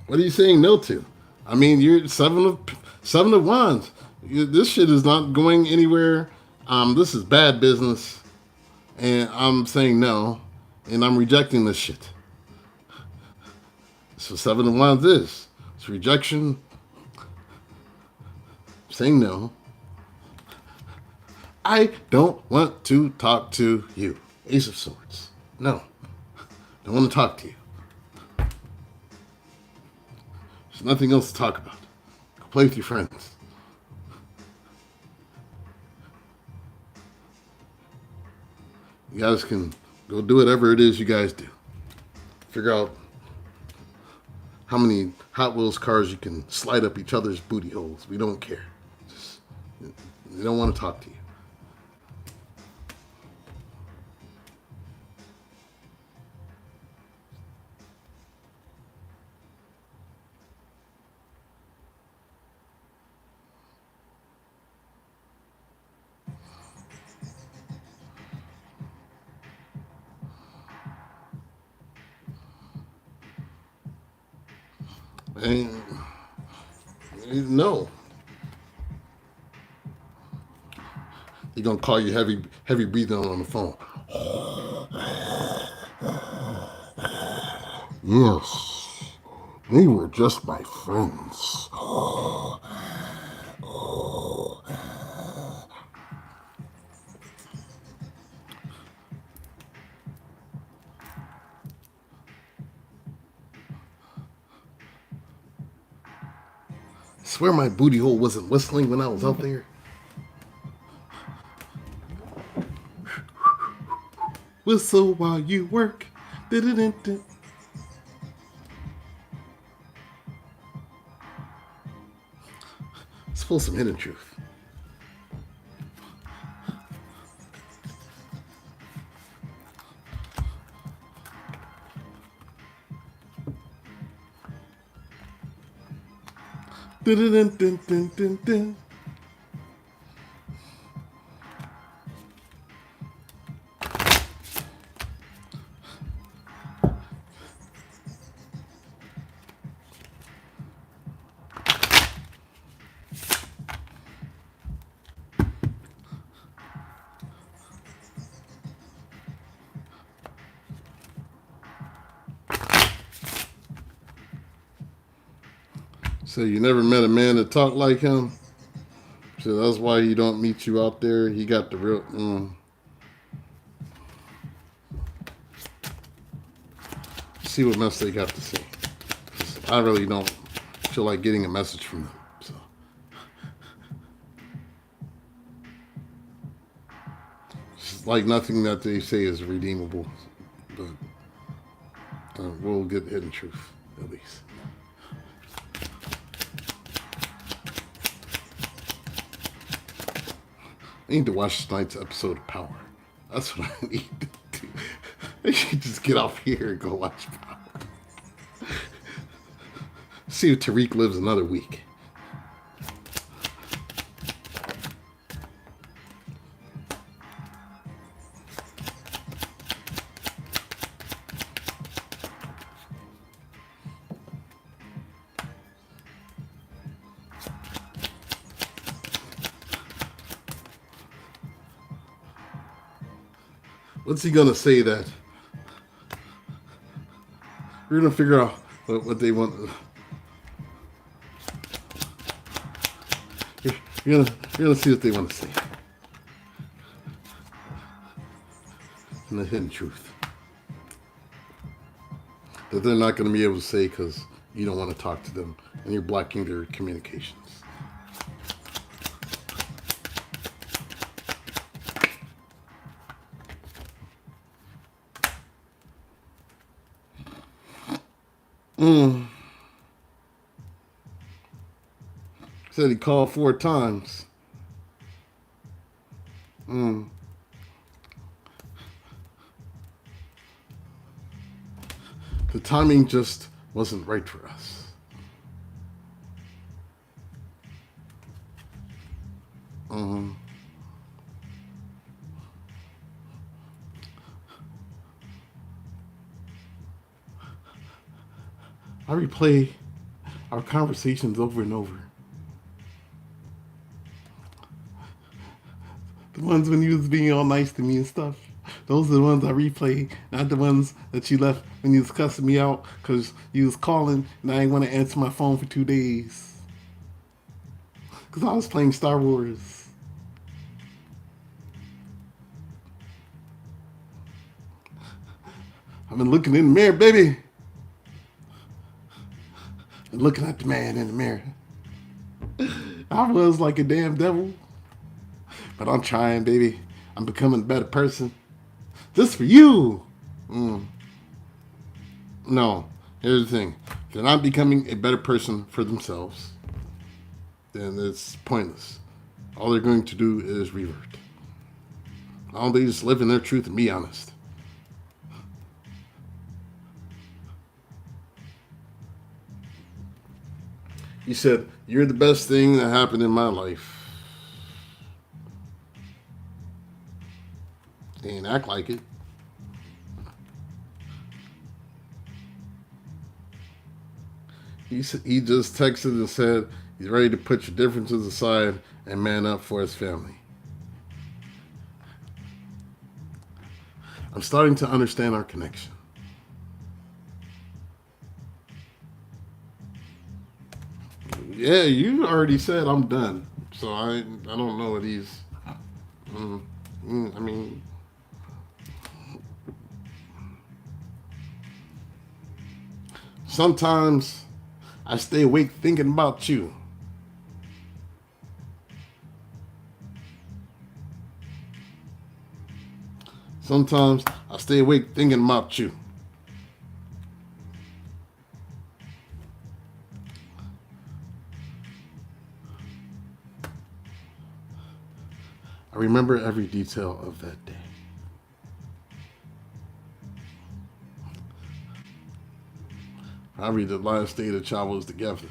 What are you saying no to? I mean, you're seven of wands. This shit is not going anywhere. This is bad business, and I'm saying no, and I'm rejecting this shit. So seven of wands is it's rejection. Saying no. I don't want to talk to you. Ace of Swords. No. Don't want to talk to you. There's nothing else to talk about. Go play with your friends. You guys can go do whatever it is you guys do. Figure out how many Hot Wheels cars you can slide up each other's booty holes. We don't care. They don't want to talk to you. And no. He's gonna call you heavy breathing on the phone. Yes. They were just my friends. Swear my booty hole wasn't whistling when I was out there. Whistle while you work. Du-du-du-du. Let's pull some hidden truth. Du-du-du-du-du-du-du. So you never met a man that talked like him? So that's why he don't meet you out there. He got the real... See what mess they got to say. I really don't feel like getting a message from them. So it's like nothing that they say is redeemable. But we'll get hidden truth, at least. I need to watch tonight's episode of Power. That's what I need to do. I should just get off here and go watch Power. See if Tariq lives another week. What's he gonna say that? We're gonna figure out what they want. You're gonna see what they want to say. And the hidden truth that they're not gonna be able to say because you don't want to talk to them and you're blocking their communications. Said he called 4 times. The timing just wasn't right for us. I replay our conversations over and over. The ones when you was being all nice to me and stuff. Those are the ones I replay, not the ones that you left when you was cussing me out because you was calling and I didn't want to answer my phone for 2 days. Because I was playing Star Wars. I've been looking in the mirror, baby. And looking at the man in the mirror. I was like a damn devil. But I'm trying, baby. I'm becoming a better person. Just for you. No. Here's the thing. If they're not becoming a better person for themselves, then it's pointless. All they're going to do is revert. All they just live in their truth and be honest. He said, "You're the best thing that happened in my life." And act like it. He just texted and said he's ready to put your differences aside and man up for his family. I'm starting to understand our connection. Yeah, you already said I'm done. So I don't know what he's... I mean... Sometimes I stay awake thinking about you. Sometimes I stay awake thinking about you. I remember every detail of that day. Probably the last day that y'all was together.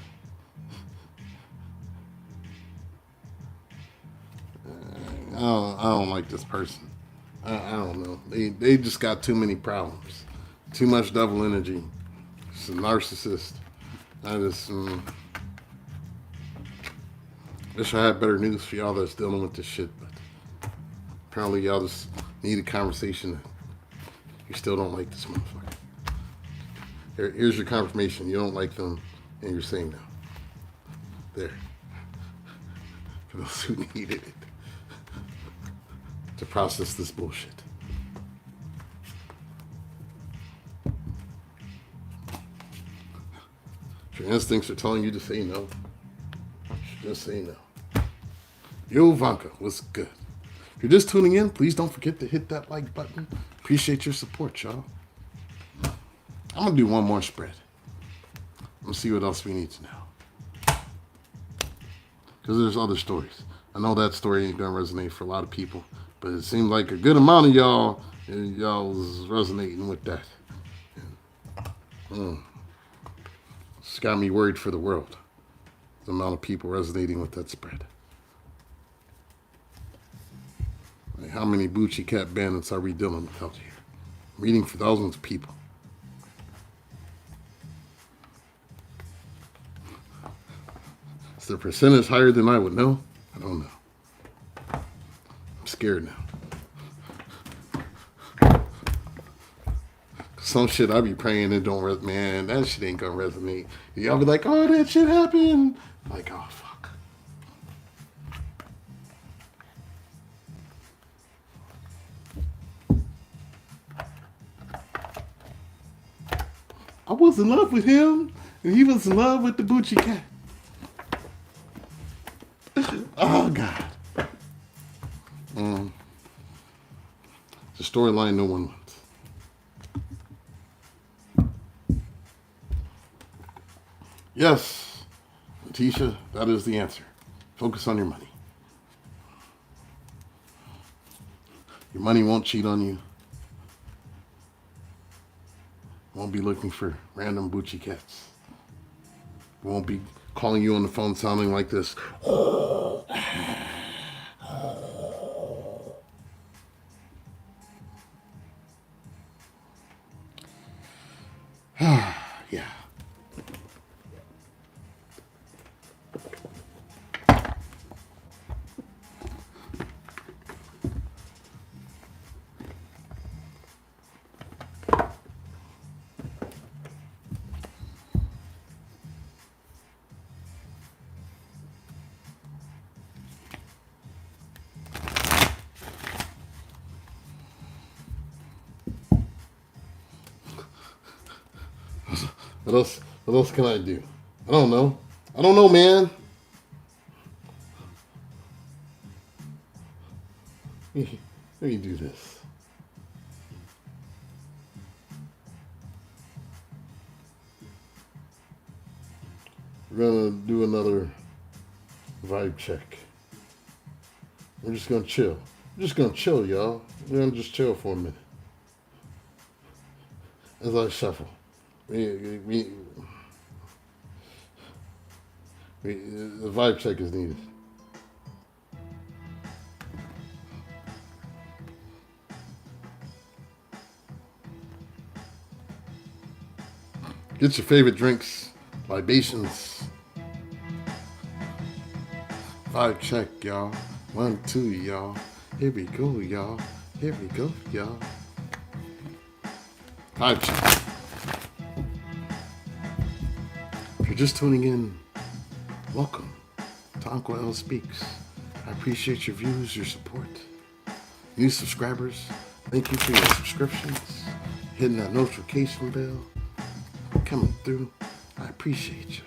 I don't like this person. I don't know. They just got too many problems. Too much double energy. It's a narcissist. I just wish I had better news for y'all that's dealing with this shit, but apparently y'all just need a conversation. You still don't like this motherfucker. Here's your confirmation. You don't like them, and you're saying no. There. For those who needed it to process this bullshit. If your instincts are telling you to say no, you should just say no. Yo, Vanka, what's good? If you're just tuning in, please don't forget to hit that like button. Appreciate your support, y'all. I'm going to do one more spread. I'm going to see what else we need to know. Because there's other stories. I know that story ain't going to resonate for a lot of people, but it seems like a good amount of y'all was resonating with that. It's got me worried for the world, the amount of people resonating with that spread. Like, how many Bucci Cat bandits are we dealing with out here? Reading for thousands of people. Is the percentage higher than I would know? I don't know. I'm scared now. Some shit I be praying it don't resonate. Man, that shit ain't gonna resonate. Y'all be like, oh, that shit happened. Like, oh, fuck. I was in love with him, and he was in love with the Bucci Cat. Oh, God. The storyline no one wants. Yes, Letitia, that is the answer. Focus on your money. Your money won't cheat on you. Won't be looking for random Bucci Cats. Won't be calling you on the phone sounding like this. Yeah. What else can I do? I don't know. I don't know, man. Let me do this. We're gonna do another vibe check. We're just gonna chill. We're just gonna chill, y'all. We're gonna just chill for a minute. As I shuffle. The vibe check is needed. Get your favorite drinks, libations. Vibe check, y'all. 1, 2, y'all. Here we go, y'all. Here we go, y'all. Vibe check. If you're just tuning in, welcome to Uncle Speaks. I appreciate your views, your support. New subscribers, thank you for your subscriptions, hitting that notification bell, coming through. I appreciate you.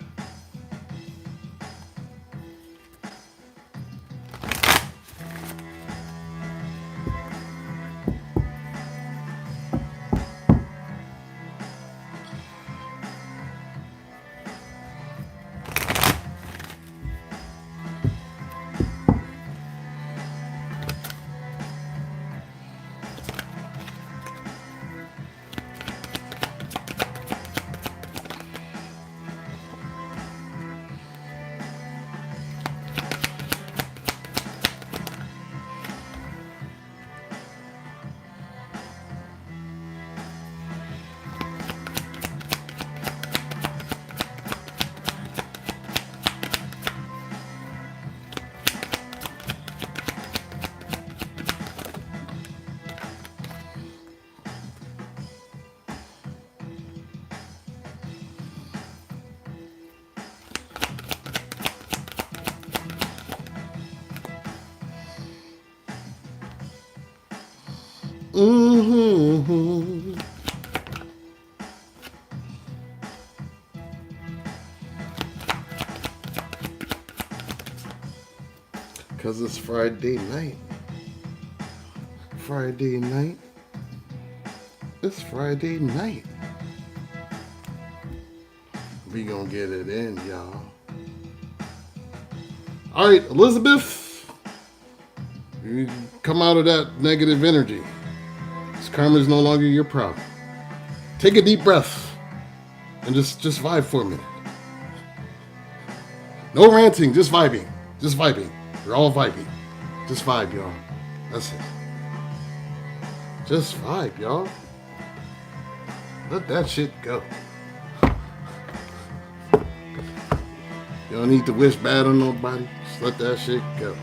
Mm-hmm. Because it's Friday night. Friday night. It's Friday night. We gonna get it in, y'all. All right, Elizabeth. You come out of that negative energy. This karma is no longer your problem. Take a deep breath and just vibe for a minute. No ranting, just vibing. Just vibing. We're all vibing. Just vibe, y'all. That's it. Just vibe, y'all. Let that shit go. You don't need to wish bad on nobody. Just let that shit go.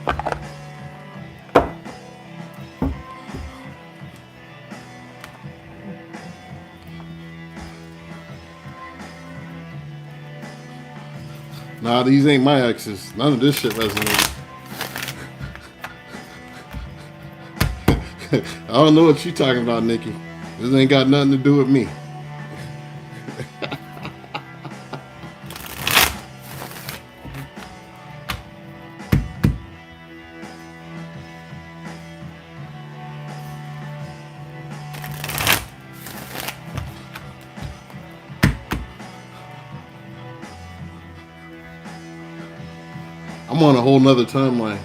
Nah, these ain't my exes. None of this shit resonates. I don't know what you talking about, Nikki. This ain't got nothing to do with me. I'm on a whole nother timeline.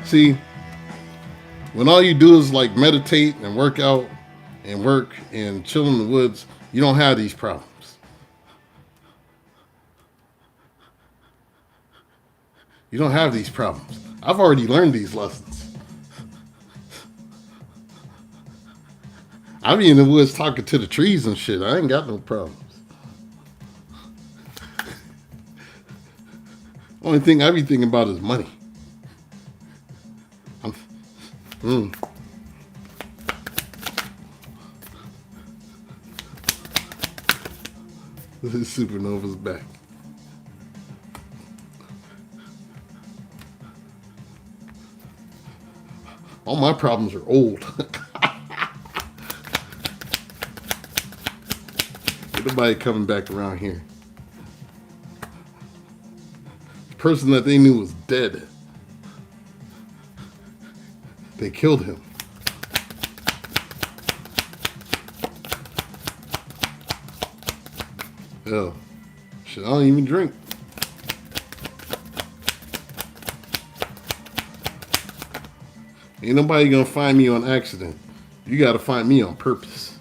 See, when all you do is like meditate and work out and work and chill in the woods, you don't have these problems. You don't have these problems. I've already learned these lessons. I be in the woods talking to the trees and shit. I ain't got no problems. Only thing I be thinking about is money. This supernova's back. All my problems are old. Ain't nobody coming back around here. The person that they knew was dead. They killed him. Hell, shit, I don't even drink. Ain't nobody gonna find me on accident. You gotta find me on purpose.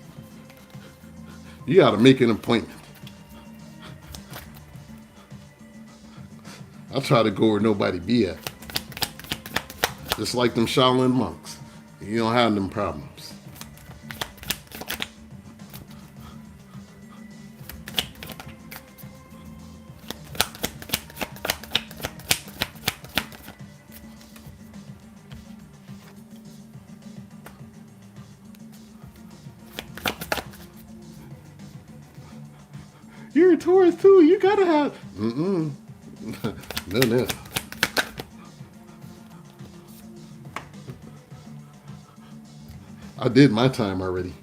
You gotta make an appointment. I try to go where nobody be at. Just like them Shaolin monks. You don't have them problems. You're a Taurus too. You gotta have. No. I did my time already.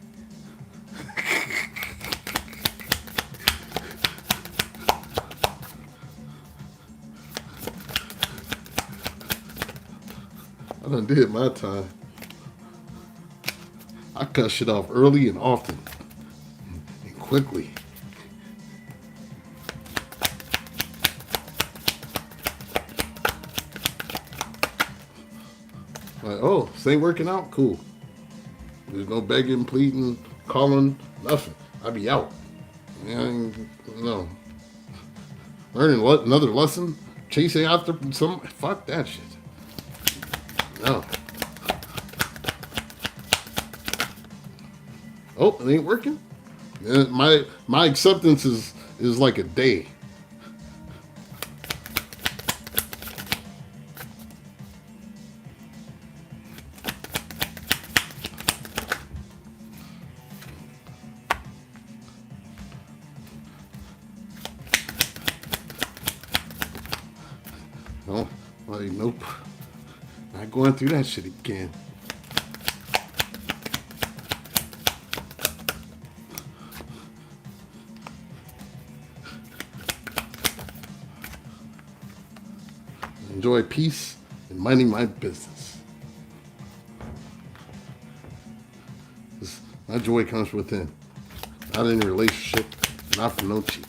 I done did my time. I cut shit off early and often. And quickly. Like, oh, this ain't working out? Cool. There's no begging, pleading, calling, nothing. I be out. No. Learning another lesson? Chasing after some... Fuck that shit. No. Oh, it ain't working? My acceptance is like a day. Like, nope. Not going through that shit again. Enjoy peace and minding my business. My joy comes within. Not in a relationship, not from no cheeks.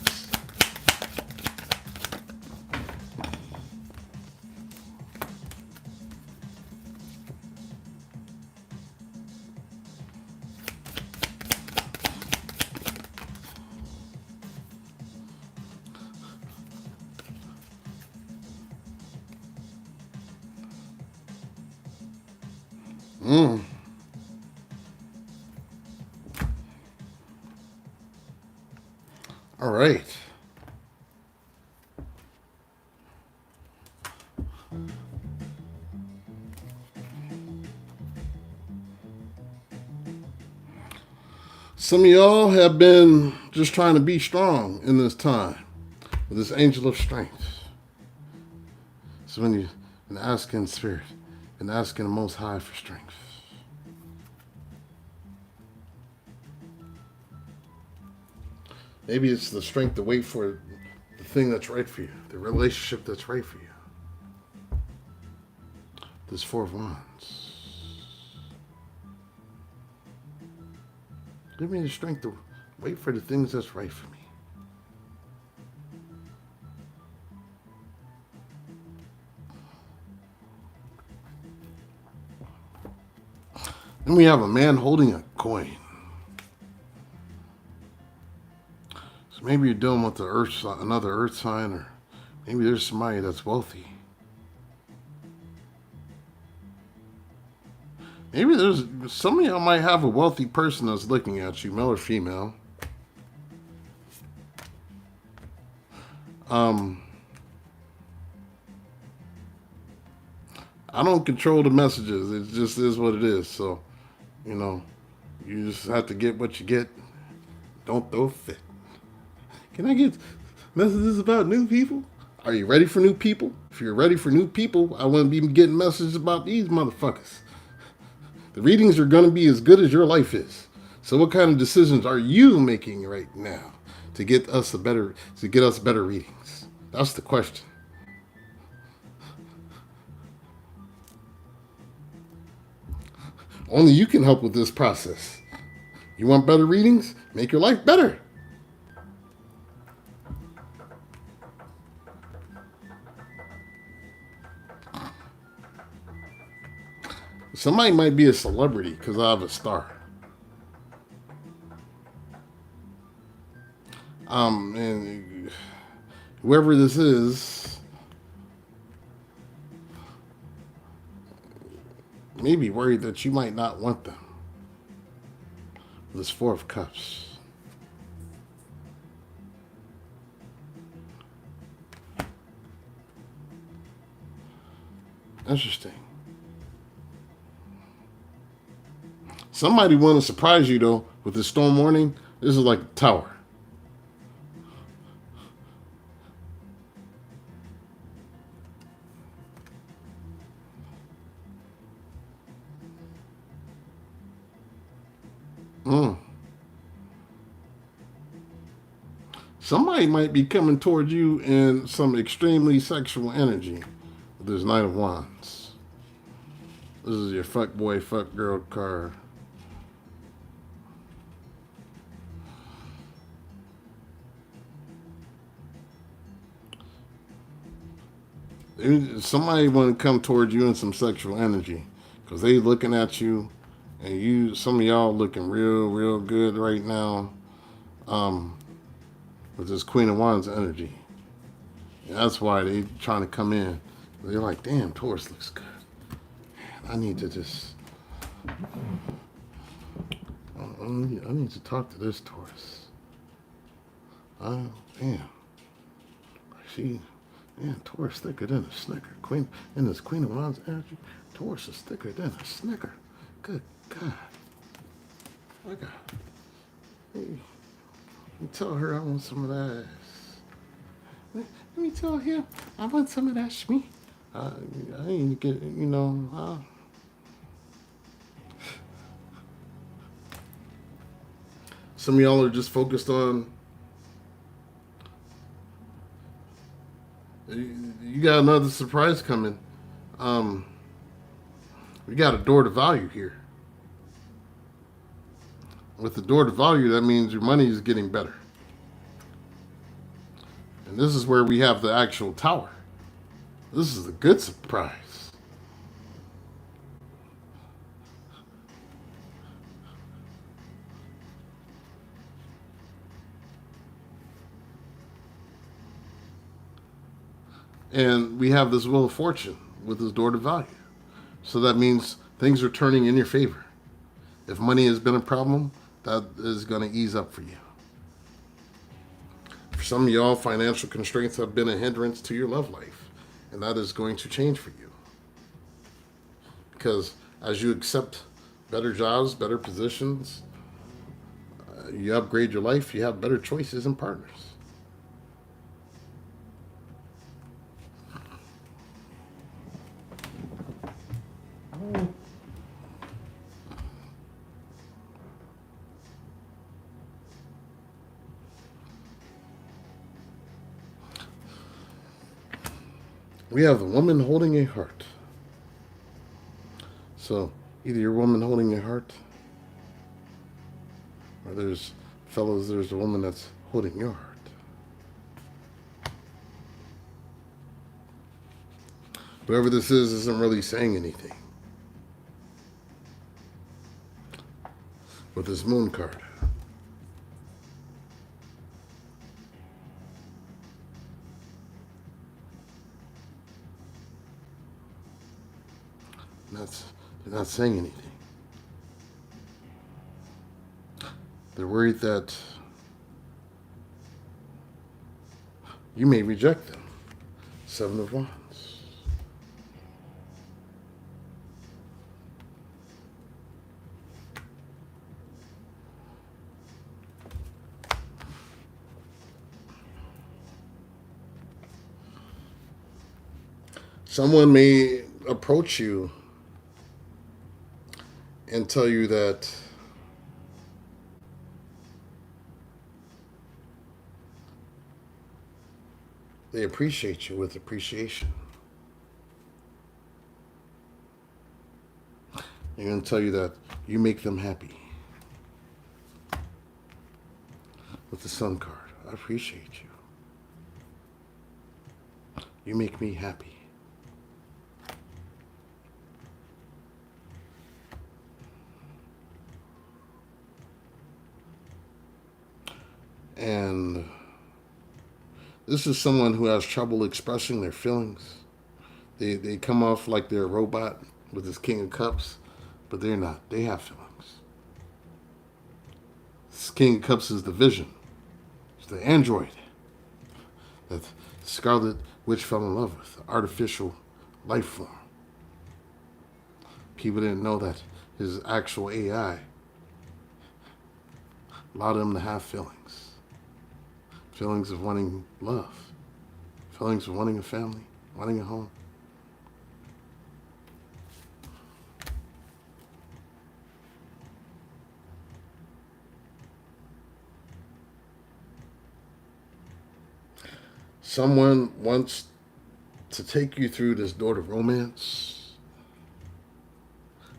All right. Some of y'all have been just trying to be strong in this time with this angel of strength. So when you've been asking Spirit and asking the Most High for strength. Maybe it's the strength to wait for the thing that's right for you, the relationship that's right for you. This Four of Wands. Give me the strength to wait for the things that's right for me. Then we have a man holding a coin. So maybe you're dealing with another earth sign, or maybe there's somebody that's wealthy. Maybe there's some of y'all might have a wealthy person that's looking at you, male or female. I don't control the messages. It just is what it is. So, you just have to get what you get. Don't throw a fit. Can I get messages about new people? Are you ready for new people? If you're ready for new people, I wouldn't be getting messages about these motherfuckers. The readings are going to be as good as your life is. So what kind of decisions are you making right now to get us better readings? That's the question. Only you can help with this process. You want better readings? Make your life better. Somebody might be a celebrity because I have a star. And whoever this is may be worried that you might not want them. This Four of Cups. Interesting. Somebody want to surprise you, though, with the storm warning. This is like a tower. Somebody might be coming towards you in some extremely sexual energy with this Knight of Wands. This is your fuck boy, fuck girl card. Somebody want to come towards you in some sexual energy because they looking at you, and some of y'all looking real good right now with this Queen of Wands energy. And that's why they trying to come in. They're like, damn, Taurus looks good. Man, I need to just, I need to talk to this Taurus. Damn. Man, Taurus thicker than a Snicker. In this Queen of Wands energy, Taurus is thicker than a Snicker. Good God. Let me tell her I want some of that. Let me tell him I want some of that shmee. I ain't get, some of y'all are just focused on, you got another surprise coming. Um, we got a door to value here. With the door to value, that means your money is getting better. And this is where we have the actual tower. This is a good surprise. And we have this wheel of fortune with this door to value. So that means things are turning in your favor. If money has been a problem, that is going to ease up for you. For some of y'all, financial constraints have been a hindrance to your love life, and that is going to change for you. Because as you accept better jobs, better positions, you upgrade your life, you have better choices and partners. We have a woman holding a heart. So either you're a woman holding a heart, or there's a woman that's holding your heart. Whoever this is isn't really saying anything. With this moon card. They're not saying anything. They're worried that you may reject them. 7 of Wands. Someone may approach you and tell you that they appreciate you with appreciation. They're going to tell you that you make them happy. With the Sun card, I appreciate you. You make me happy. And this is someone who has trouble expressing their feelings. They come off like they're a robot with this King of Cups, but they're not. They have feelings. This King of Cups is the vision. It's the android that Scarlet Witch fell in love with, the artificial life form. People didn't know that his actual AI allowed him to have feelings. Feelings of wanting love. Feelings of wanting a family, wanting a home. Someone wants to take you through this door to romance,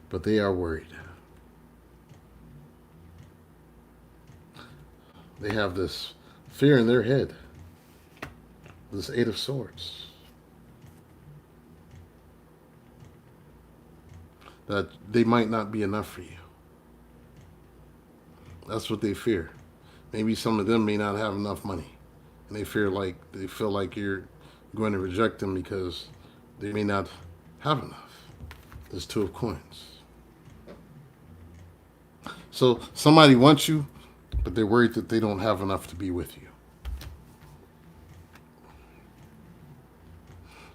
but they are worried. They have this fear in their head. This 8 of Swords. That they might not be enough for you. That's what they fear. Maybe some of them may not have enough money. And they feel like you're going to reject them because they may not have enough. There's 2 of Coins. So somebody wants you, but they're worried that they don't have enough to be with you.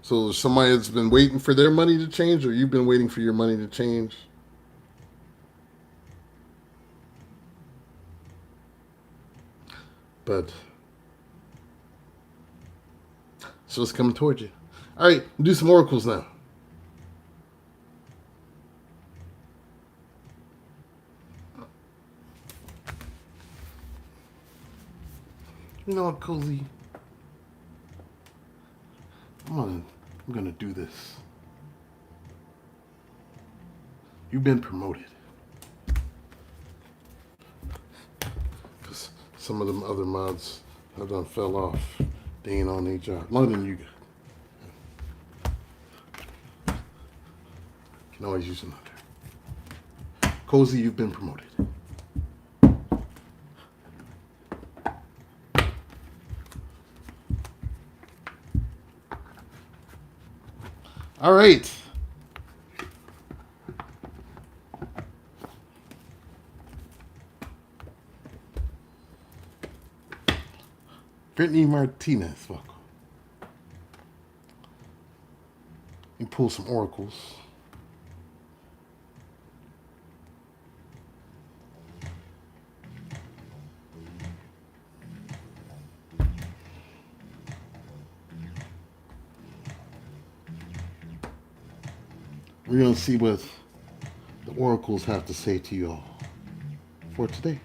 So somebody that's been waiting for their money to change, or you've been waiting for your money to change. But so it's coming towards you. All right, do some oracles now. You know what, Cozy? I'm gonna do this. You've been promoted. Because some of them other mods have done fell off. They ain't on their job. London, you got. Can always use another. Cozy, you've been promoted. All right. Brittany Martinez, welcome. You pull some oracles. We're going to see what the oracles have to say to you all for today.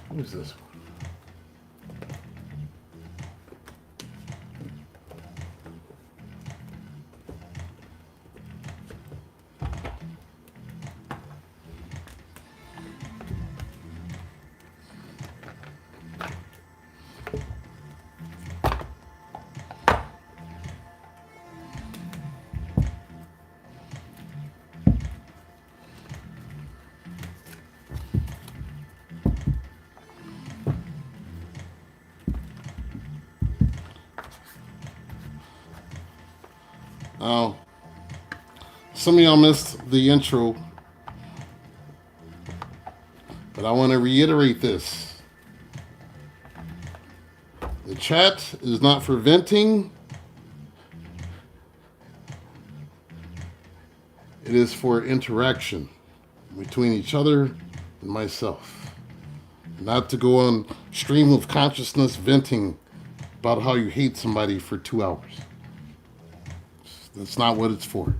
What is this one? Oh, some of y'all missed the intro, but I want to reiterate this. The chat is not for venting. It is for interaction between each other and myself. Not to go on stream of consciousness venting about how you hate somebody for 2 hours. That's not what it's for.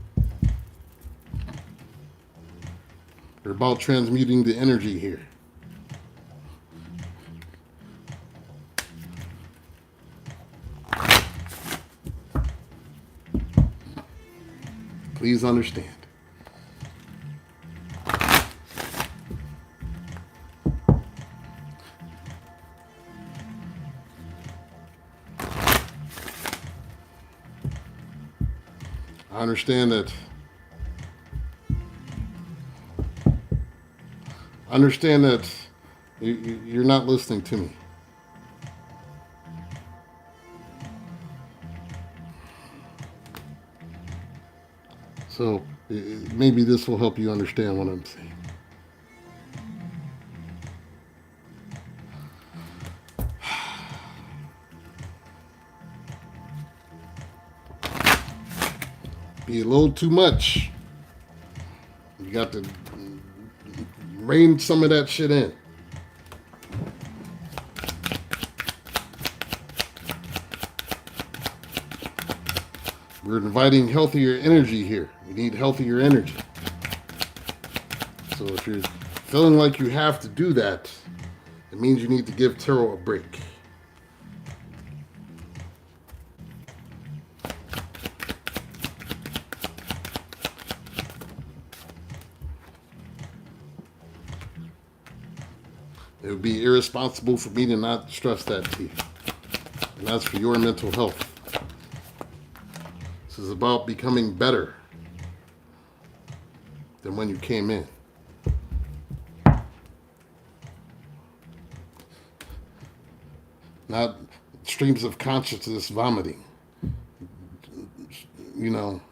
We're about transmuting the energy here. Please understand. I understand that. Understand that you're not listening to me. So maybe this will help you understand what I'm saying. Be a little too much. You got to rein some of that shit in. We're inviting healthier energy here. We need healthier energy. So if you're feeling like you have to do that, it means you need to give tarot a break. It would be irresponsible for me to not stress that to you. And that's for your mental health. This is about becoming better than when you came in. Not streams of consciousness vomiting. You know.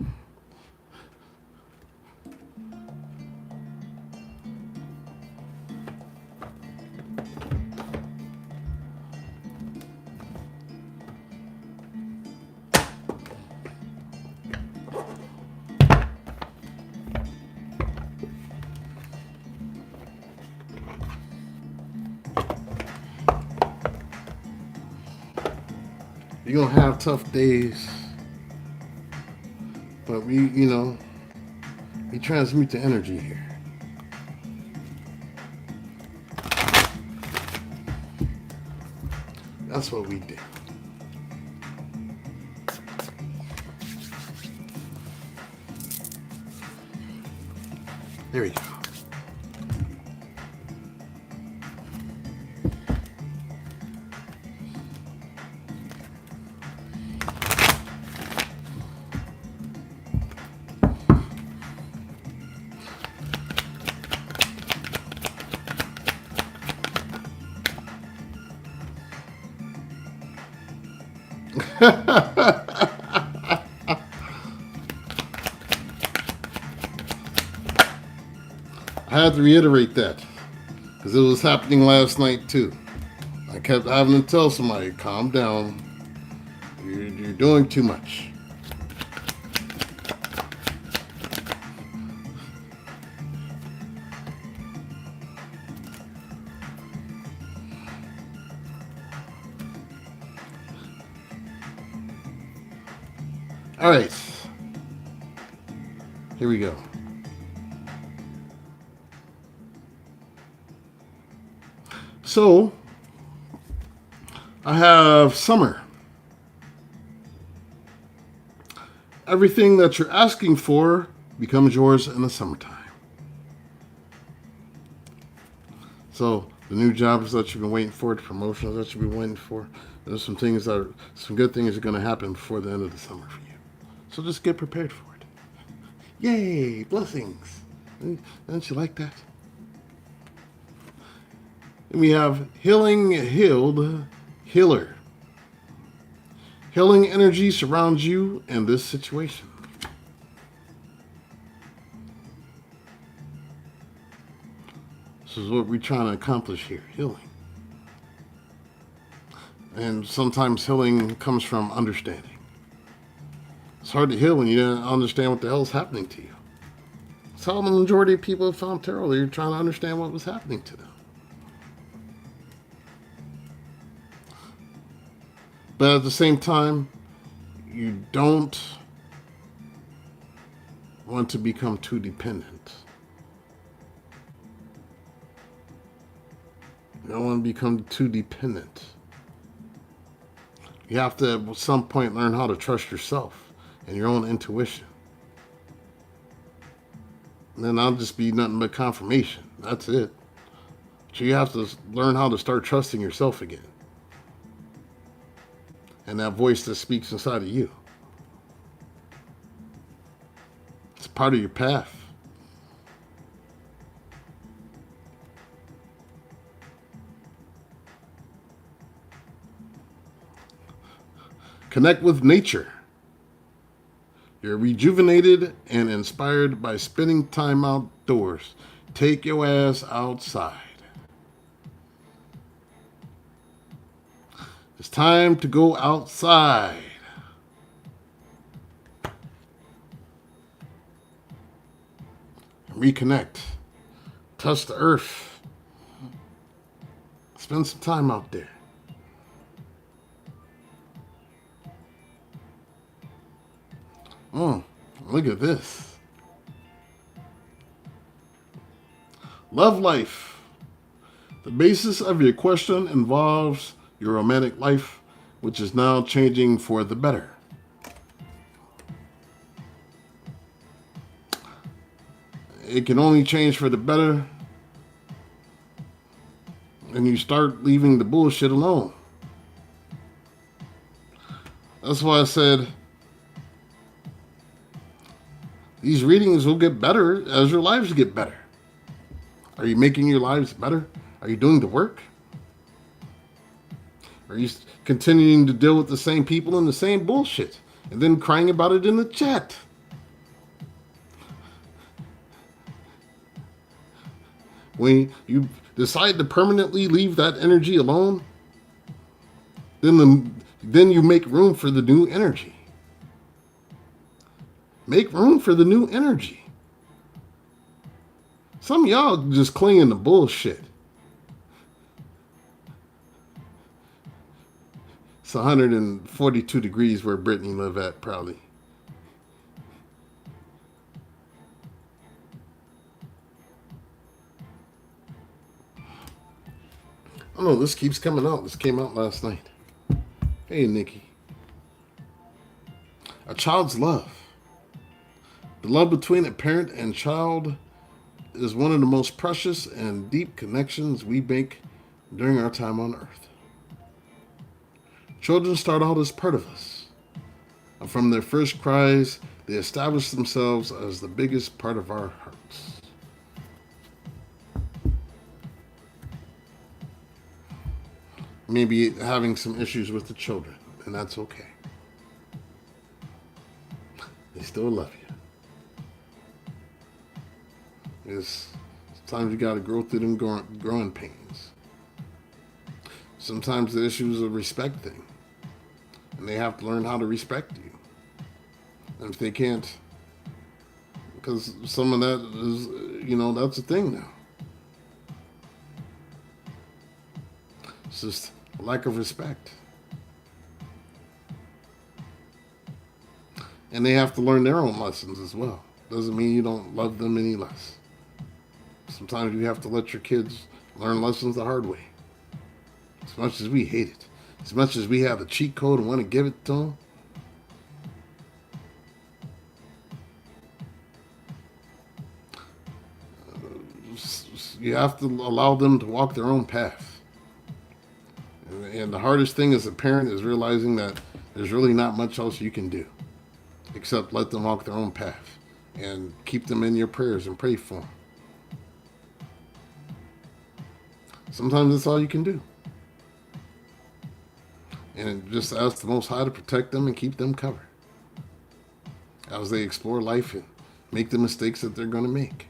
You're going to have tough days. But we transmute the energy here. That's what we do. There we go. I had to reiterate that because it was happening last night too. I kept having to tell somebody, calm down. You're doing too much. All right. Here we go. So, I have summer. Everything that you're asking for becomes yours in the summertime. So, the new jobs that you've been waiting for, the promotions that you've been waiting for, there's some good things are going to happen before the end of the summer for you. So just get prepared for it. Yay, blessings. Don't you like that? And we have healing, healed, healer. Healing energy surrounds you in this situation. This is what we're trying to accomplish here, healing. And sometimes healing comes from understanding. It's hard to heal when you don't understand what the hell is happening to you. That's how the majority of people have found tarot. They're trying to understand what was happening to them. But at the same time, you don't want to become too dependent. You don't want to become too dependent. You have to, at some point, learn how to trust yourself and your own intuition. And then I'll just be nothing but confirmation. That's it. So you have to learn how to start trusting yourself again. And that voice that speaks inside of you. It's part of your path. Connect with nature. You're rejuvenated and inspired by spending time outdoors. Take your ass outside. It's time to go outside. Reconnect. Touch the earth. Spend some time out there. Look at this. Love life. The basis of your question involves your romantic life, which is now changing for the better. It can only change for the better when you start leaving the bullshit alone. That's why I said these readings will get better as your lives get better. Are you making your lives better? Are you doing the work? Are you continuing to deal with the same people and the same bullshit and then crying about it in the chat? When you decide to permanently leave that energy alone, then you make room for the new energy. Make room for the new energy. Some of y'all just clinging to bullshit. It's 142 degrees where Brittany live at, probably. Oh no, this keeps coming out. This came out last night. Hey, Nikki. A child's love. The love between a parent and child is one of the most precious and deep connections we make during our time on earth. Children start out as part of us. And from their first cries, they establish themselves as the biggest part of our hearts. Maybe having some issues with the children, and that's okay. They still love you. Sometimes you got to grow through them growing pains. Sometimes the issue is a respect thing, and they have to learn how to respect you. And if they can't, because some of that is, that's a thing now. It's just a lack of respect. And they have to learn their own lessons as well. Doesn't mean you don't love them any less. Sometimes you have to let your kids learn lessons the hard way. As much as we hate it, as much as we have the cheat code and want to give it to them, you have to allow them to walk their own path. And the hardest thing as a parent is realizing that there's really not much else you can do except let them walk their own path and keep them in your prayers and pray for them. Sometimes that's all you can do. And just ask the Most High to protect them and keep them covered as they explore life and make the mistakes that they're going to make.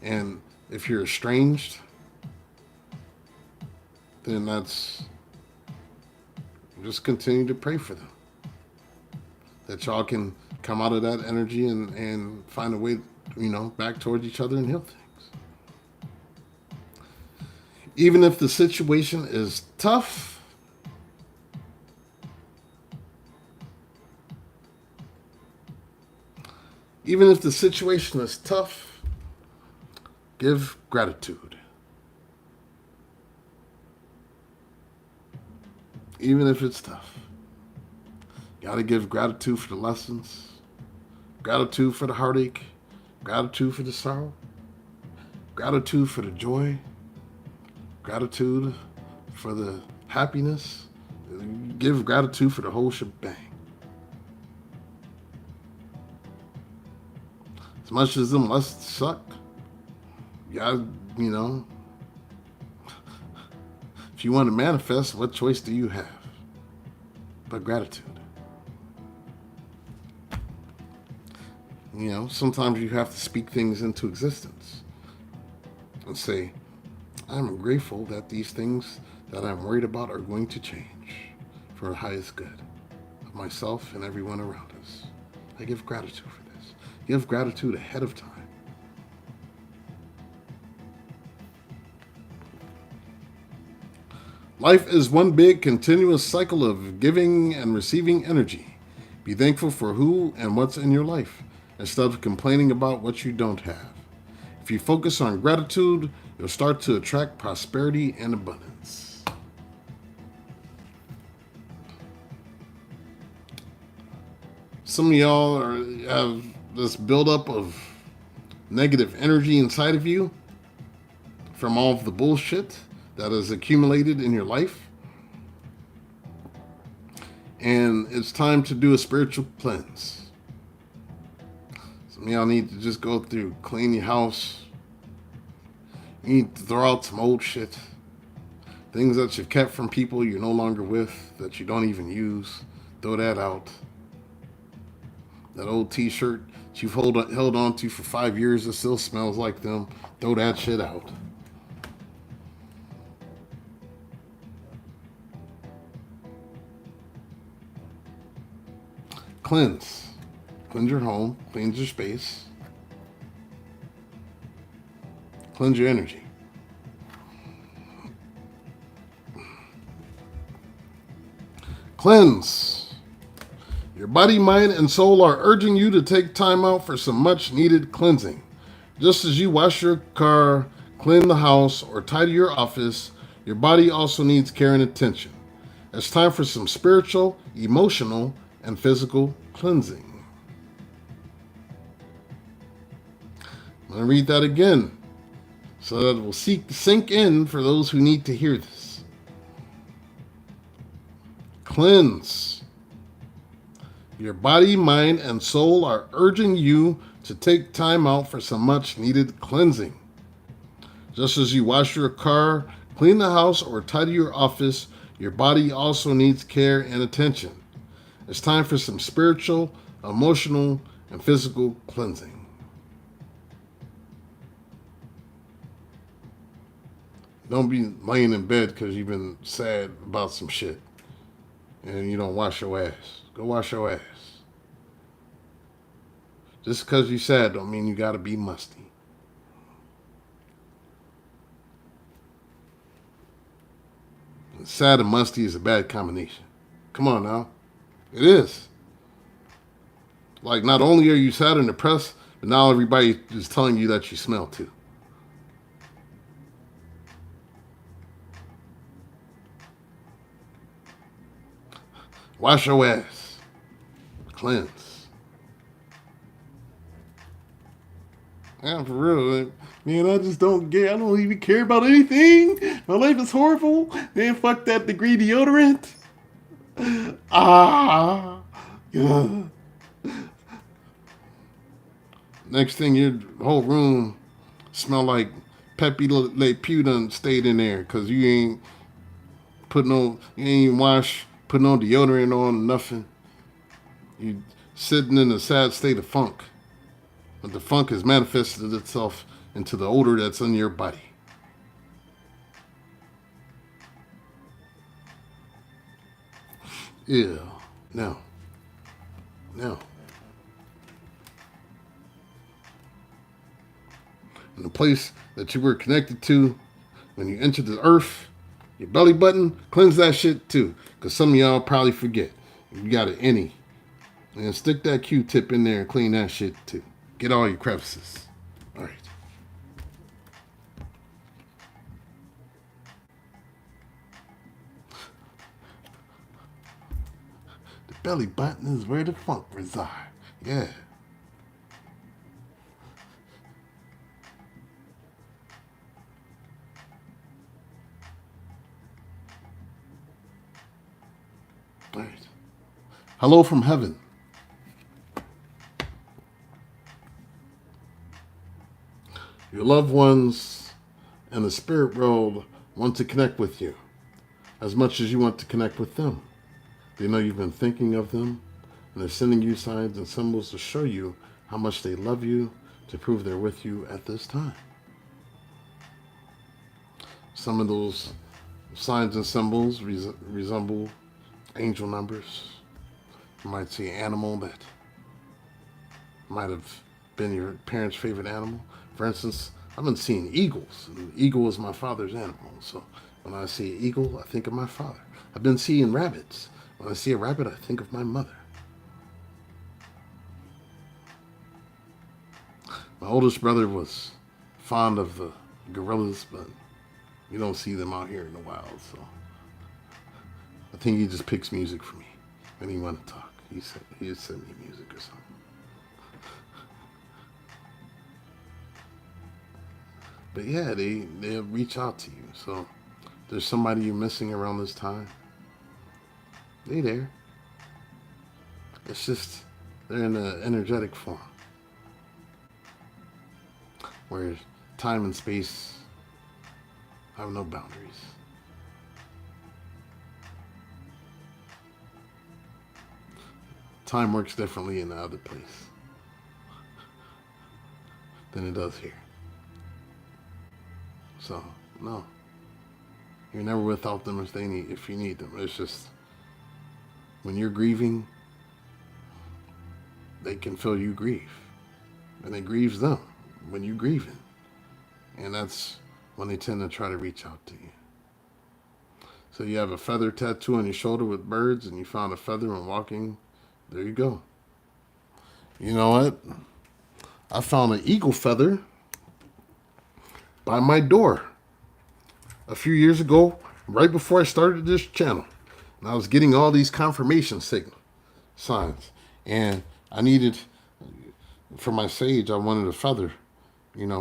And if you're estranged, then that's just continue to pray for them. That y'all can come out of that energy and find a way, back towards each other and heal things. Even if the situation is tough, give gratitude. Even if it's tough. You gotta give gratitude for the lessons, gratitude for the heartache, gratitude for the sorrow, gratitude for the joy, gratitude for the happiness. Give gratitude for the whole shebang. As much as them lessons suck, if you want to manifest, what choice do you have? But gratitude. Sometimes you have to speak things into existence and say, I'm grateful that these things that I'm worried about are going to change for the highest good of myself and everyone around us. I give gratitude for this. Give gratitude ahead of time. Life is one big continuous cycle of giving and receiving energy. Be thankful for who and what's in your life instead of complaining about what you don't have. If you focus on gratitude, you'll start to attract prosperity and abundance. Some of y'all have this buildup of negative energy inside of you from all of the bullshit that is accumulated in your life. And it's time to do a spiritual cleanse. Some of y'all need to just go through, clean your house. You need to throw out some old shit. Things that you've kept from people you're no longer with, that you don't even use. Throw that out. That old t-shirt that you've held on to for 5 years that still smells like them. Throw that shit out. Cleanse. Cleanse your home. Cleanse your space. Cleanse your energy. Cleanse. Your body, mind, and soul are urging you to take time out for some much needed cleansing. Just as you wash your car, clean the house, or tidy your office, your body also needs care and attention. It's time for some spiritual, emotional, and physical cleansing. I'm going to read that again so that it will sink in for those who need to hear this. Cleanse. Your body, mind, and soul are urging you to take time out for some much needed cleansing. Just as you wash your car, clean the house, or tidy your office, your body also needs care and attention. It's time for some spiritual, emotional, and physical cleansing. Don't be laying in bed because you've been sad about some shit and you don't wash your ass. Go wash your ass. Just because you're sad don't mean you got to be musty. Sad and musty is a bad combination. Come on now. It is. Like, not only are you sad and depressed, but now everybody is telling you that you smell too. Wash your ass. Cleanse. Yeah, for real. Man, I just don't get. I don't even care about anything. My life is horrible. Man, fuck that degree deodorant. Yeah. Next thing, your whole room smell like Pepe Le Pew done stayed in there because you ain't put no deodorant on, nothing. You sitting in a sad state of funk. But the funk has manifested itself into the odor that's in your body. Yeah. Now. In the place that you were connected to when you entered the earth, your belly button, cleanse that shit too. Because some of y'all probably forget. You got an innie. And stick that Q-tip in there and clean that shit too. Get all your crevices. All right. The belly button is where the funk resides. Yeah. All right. Hello from heaven. Your loved ones and the spirit world want to connect with you as much as you want to connect with them. They know you've been thinking of them, and they're sending you signs and symbols to show you how much they love you, to prove they're with you at this time. Some of those signs and symbols resemble angel numbers. You might see an animal that might have been your parents' favorite animal. For instance, I've been seeing eagles. And the eagle is my father's animal. So when I see an eagle, I think of my father. I've been seeing rabbits. When I see a rabbit, I think of my mother. My oldest brother was fond of the gorillas, but you don't see them out here in the wild. So I think he just picks music for me when he wants to talk. He'd send me music or something. But yeah, they'll reach out to you. So there's somebody you're missing around this time. They there. It's just they're in an energetic form. Where time and space have no boundaries. Time works differently in the other place than it does here. So, no. You're never without them if you need them. It's just when you're grieving, they can feel you grieve. And it grieves them when you're grieving. And that's when they tend to try to reach out to you. So you have a feather tattoo on your shoulder with birds, and you found a feather and walking. There you go. You know what? I found an eagle feather by my door a few years ago, right before I started this channel. And I was getting all these confirmation signs. And I needed, for my sage, I wanted a feather,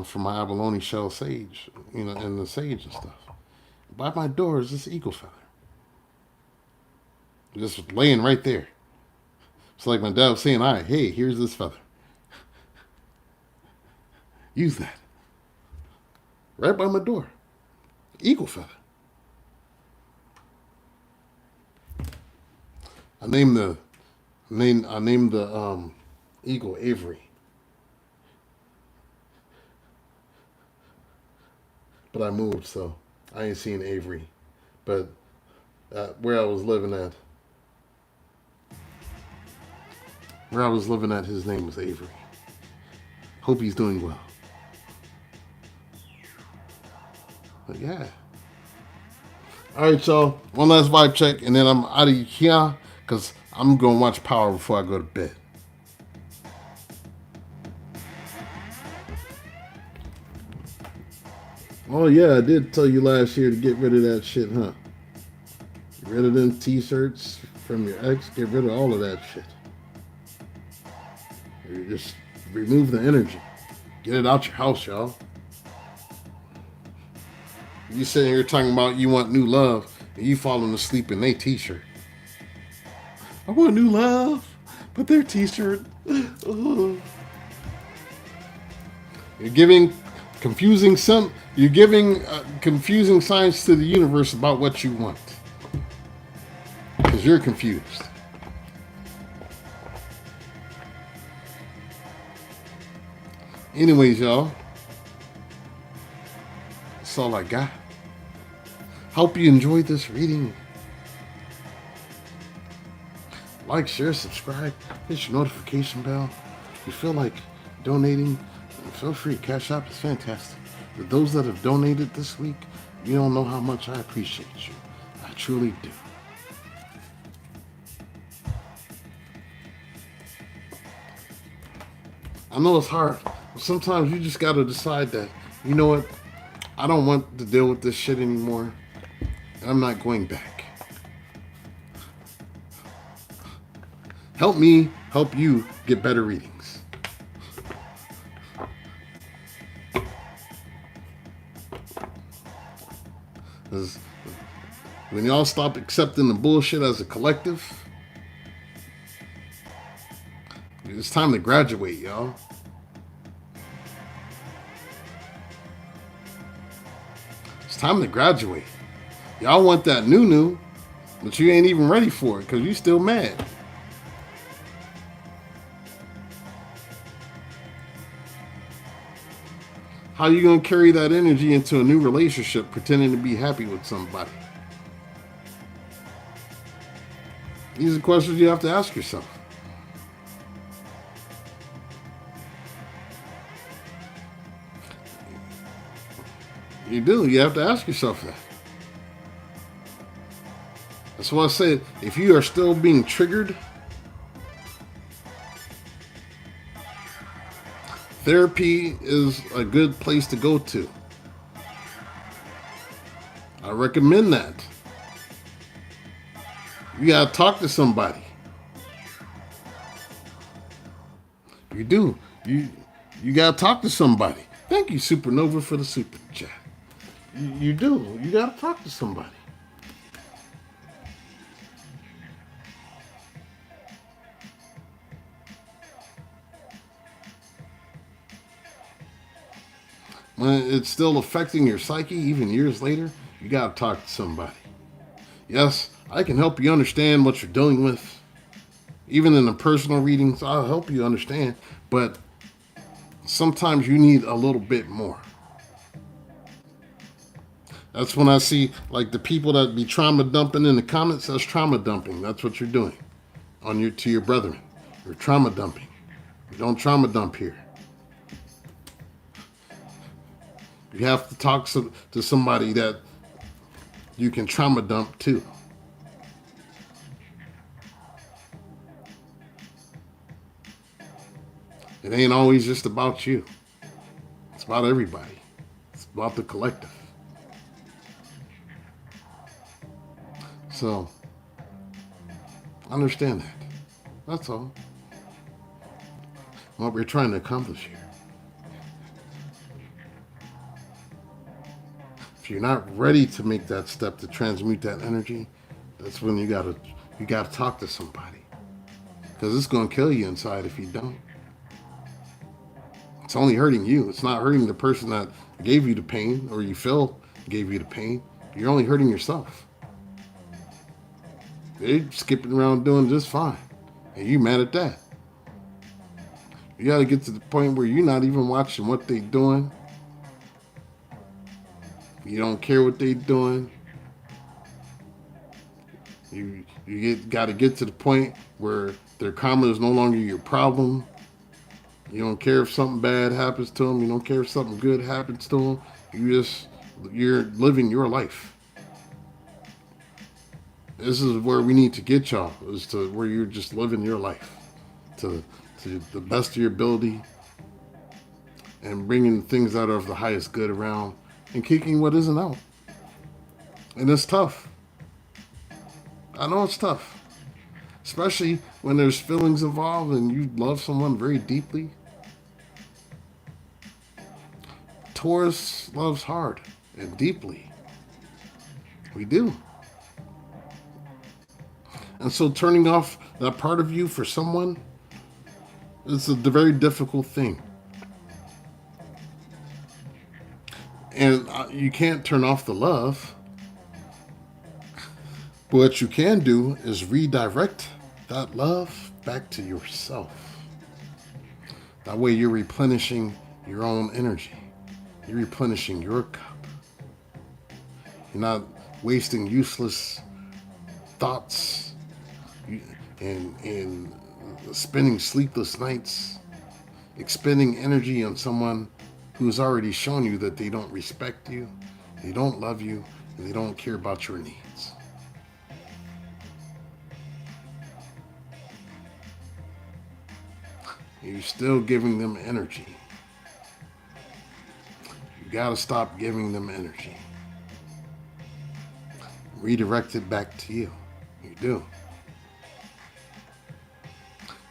for my abalone shell sage, and the sage and stuff. By my door is this eagle feather. Just laying right there. It's like my dad was saying, all right, hey, here's this feather. Use that. Right by my door. Eagle feather. I named the eagle Avery. But I moved, so I ain't seen Avery. But where I was living at, his name was Avery. Hope he's doing well. But yeah. All right, y'all. One last vibe check, and then I'm out of here because I'm going to watch Power before I go to bed. Oh, yeah, I did tell you last year to get rid of that shit, huh? Get rid of them t-shirts from your ex. Get rid of all of that shit. You just remove the energy. Get it out your house, y'all. You sitting here talking about you want new love, and you falling asleep in their t-shirt. I want new love, but their t-shirt. You're giving confusing signs to the universe about what you want, because you're confused. Anyways, y'all, that's all I got. Hope you enjoyed this reading. Like, share, subscribe, hit your notification bell. If you feel like donating, feel free. Cashapp is fantastic. For those that have donated this week, you don't know how much I appreciate you. I truly do. I know it's hard, but sometimes you just got to decide that, you know what, I don't want to deal with this shit anymore, and I'm not going back. Help me help you get better readings. Because when y'all stop accepting the bullshit as a collective, it's time to graduate, y'all. It's time to graduate. Y'all want that new, but you ain't even ready for it because you still mad. How you gonna carry that energy into a new relationship pretending to be happy with somebody? These are questions you have to ask yourself. You do. You have to ask yourself that. That's why I said, if you are still being triggered, therapy is a good place to go to. I recommend that. You gotta talk to somebody. You do. You gotta talk to somebody. Thank you, Supernova, for the super chat. You do. You gotta talk to somebody. When it's still affecting your psyche, even years later, you gotta talk to somebody. Yes, I can help you understand what you're dealing with. Even in the personal readings, I'll help you understand. But sometimes you need a little bit more. That's when I see, like, the people that be trauma dumping in the comments. That's trauma dumping. That's what you're doing to your brethren. You're trauma dumping. You don't trauma dump here. You have to talk to somebody that You can trauma dump too. It ain't always just about you. It's about everybody. It's about the collective. So, understand that. That's all. What we're trying to accomplish here. If you're not ready to make that step to transmute that energy, that's when you gotta talk to somebody. Because it's gonna kill you inside if you don't. It's only hurting you. It's not hurting the person that gave you the pain or you feel gave you the pain. You're only hurting yourself. They're skipping around doing just fine. And you mad at that. You got to get to the point where you're not even watching what they doing. You don't care what they doing. You got to get to the point where their karma is no longer your problem. You don't care if something bad happens to them. You don't care if something good happens to them. You're living your life. This is where we need to get y'all, is to where you're just living your life to the best of your ability and bringing things that are of the highest good around and kicking what isn't out. And it's tough. I know it's tough, especially when there's feelings involved and you love someone very deeply. Taurus loves hard and deeply. We do. And so turning off that part of you for someone is a very difficult thing. And you can't turn off the love. But what you can do is redirect that love back to yourself. That way you're replenishing your own energy. You're replenishing your cup. You're not wasting useless thoughts and spending sleepless nights, expending energy on someone who's already shown you that they don't respect you, they don't love you, and they don't care about your needs. You're still giving them energy. You gotta stop giving them energy. Redirect it back to you. You do.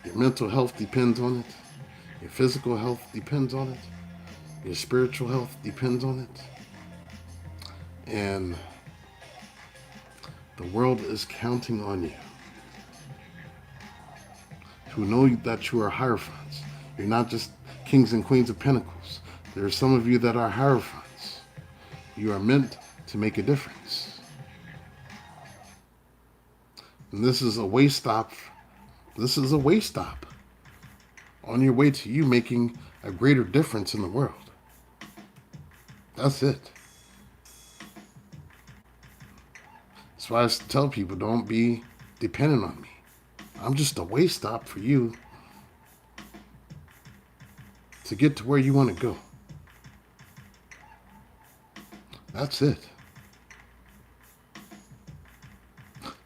Your mental health depends on it. Your physical health depends on it. Your spiritual health depends on it. And the world is counting on you to know that you are hierophants. You're not just kings and queens of pentacles. There are some of you that are hierophants. You are meant to make a difference. And this is a way stop. This is a way stop on your way to you making a greater difference in the world. That's it. That's why I tell people, don't be dependent on me. I'm just a way stop for you to get to where you want to go. That's it.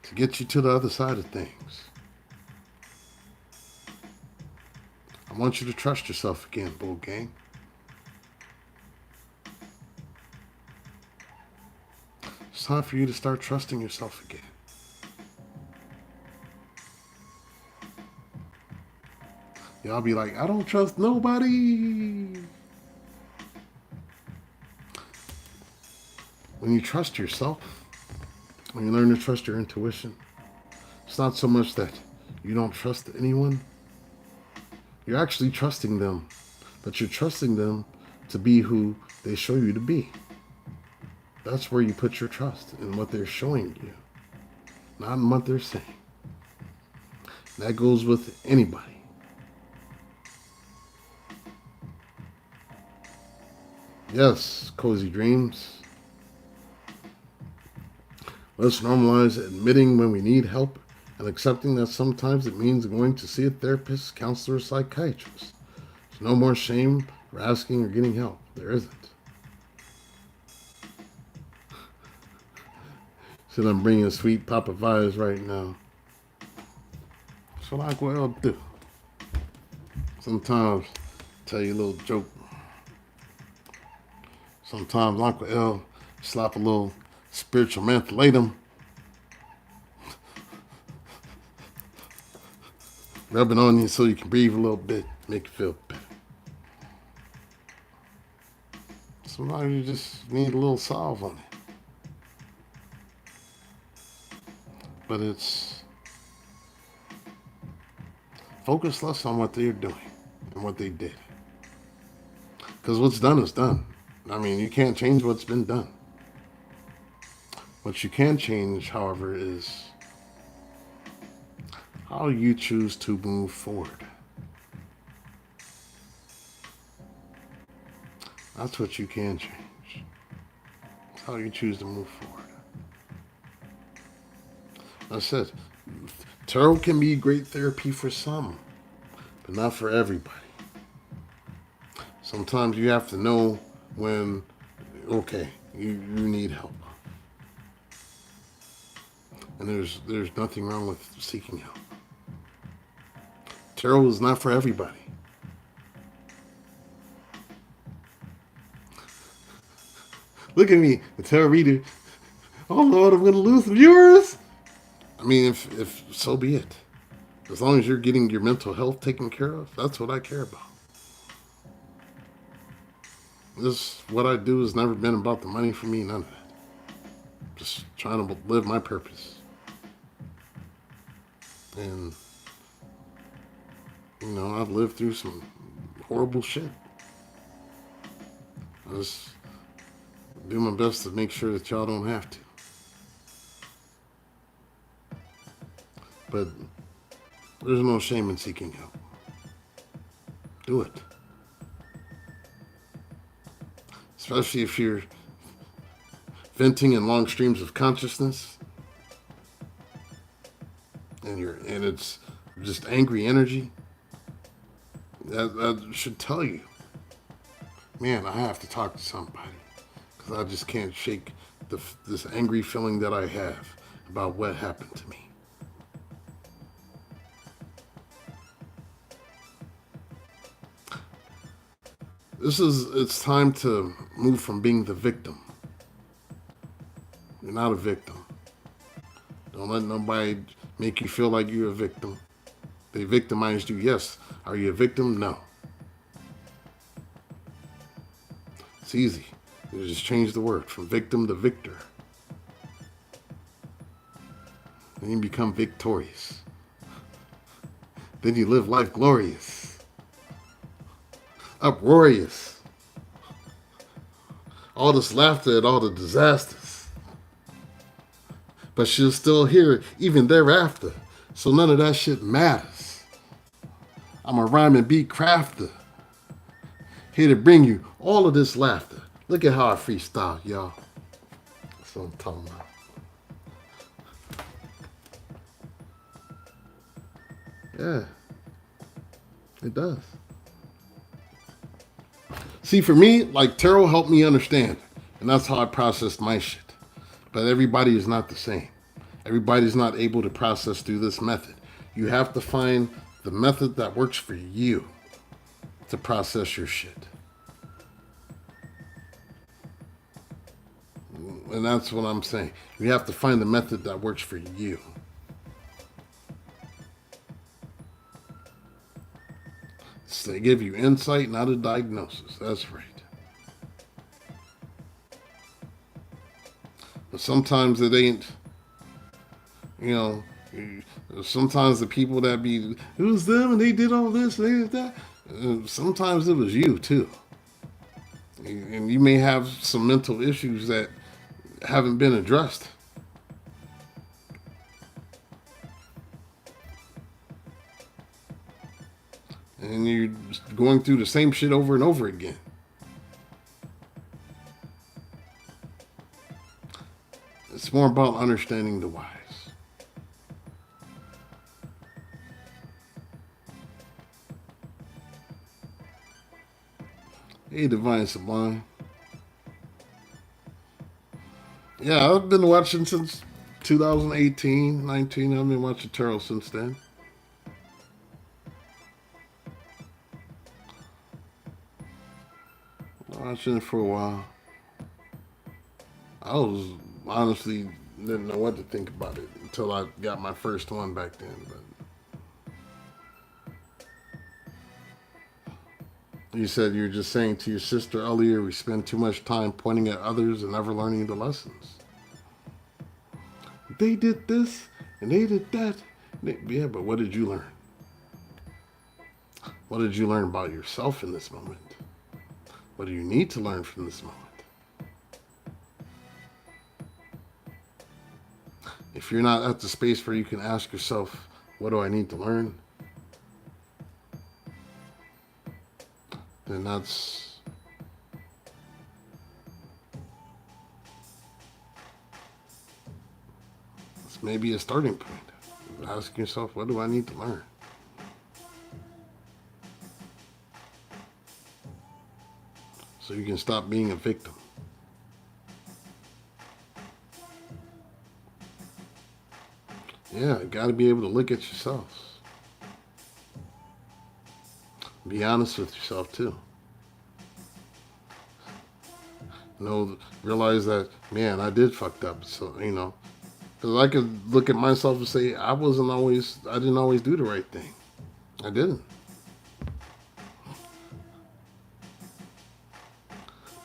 To get you to the other side of things. I want you to trust yourself again, Bull Gang. It's time for you to start trusting yourself again. Y'all be like, I don't trust nobody. When you trust yourself, when you learn to trust your intuition, it's not so much that you don't trust anyone. You're actually trusting them, but you're trusting them to be who they show you to be. That's where you put your trust in what they're showing you, not in what they're saying. That goes with anybody. Yes, cozy dreams. Let's normalize admitting when we need help and accepting that sometimes it means going to see a therapist, counselor, or psychiatrist. There's no more shame for asking or getting help. There isn't. So I'm bringing sweet Papa vibes right now. That's what Uncle L do. Sometimes tell you a little joke. Sometimes Uncle L slap a little spiritual mentholatum. Rub it on you so you can breathe a little bit, make you feel better. Sometimes you just need a little salve on it. But it's focus less on what they're doing and what they did. Because what's done is done. I mean, you can't change what's been done. What you can change, however, is how you choose to move forward. That's what you can change. It's how you choose to move forward. I said, tarot can be great therapy for some, but not for everybody. Sometimes you have to know when, okay, you need help. And there's nothing wrong with seeking help. Tarot is not for everybody. Look at me, the tarot reader. Oh Lord, I'm gonna lose viewers. I mean, if so be it. As long as you're getting your mental health taken care of, that's what I care about. What I do has never been about the money for me, none of that. Just trying to live my purpose. And, you know, I've lived through some horrible shit. I just do my best to make sure that y'all don't have to. But there's no shame in seeking help. Do it. Especially if you're venting in long streams of consciousness and it's just angry energy. That should tell you, man, I have to talk to somebody because I just can't shake this angry feeling that I have about what happened to me. It's time to move from being the victim. You're not a victim. Don't let nobody make you feel like you're a victim. They victimized you, yes. Are you a victim? No. It's easy. You just change the word from victim to victor. Then you become victorious. Then you live life glorious. Uproarious. All this laughter at all the disasters. But she'll still hear it even thereafter. So none of that shit matters. I'm a rhyme and beat crafter. Here to bring you all of this laughter. Look at how I freestyle, y'all. That's what I'm talking about. Yeah. It does. See, for me, like tarot helped me understand. And that's how I processed my shit. But everybody is not the same. Everybody's not able to process through this method. You have to find the method that works for you to process your shit. And that's what I'm saying. You have to find the method that works for you. So they give you insight, not a diagnosis. That's right. But sometimes it ain't, you know, sometimes the people that be, it was them and they did all this and they did that. Sometimes it was you too. And you may have some mental issues that haven't been addressed. And you're going through the same shit over and over again. It's more about understanding the whys. Hey, Divine Sublime. Yeah, I've been watching since 2018, 19. I've been watching tarot since then. Watching it for a while. I was honestly didn't know what to think about it until I got my first one back then. But you said you were just saying to your sister earlier, we spend too much time pointing at others and never learning the lessons. They did this and they did that. Yeah, but what did you learn? What did you learn about yourself in this moment? What do you need to learn from this moment? If you're not at the space where you can ask yourself, what do I need to learn? Then that's maybe a starting point. Asking yourself, what do I need to learn? So you can stop being a victim. Yeah, you got to be able to look at yourselves. Be honest with yourself too. Realize that, man, I did fucked up. So, because I could look at myself and say, I didn't always do the right thing. I didn't.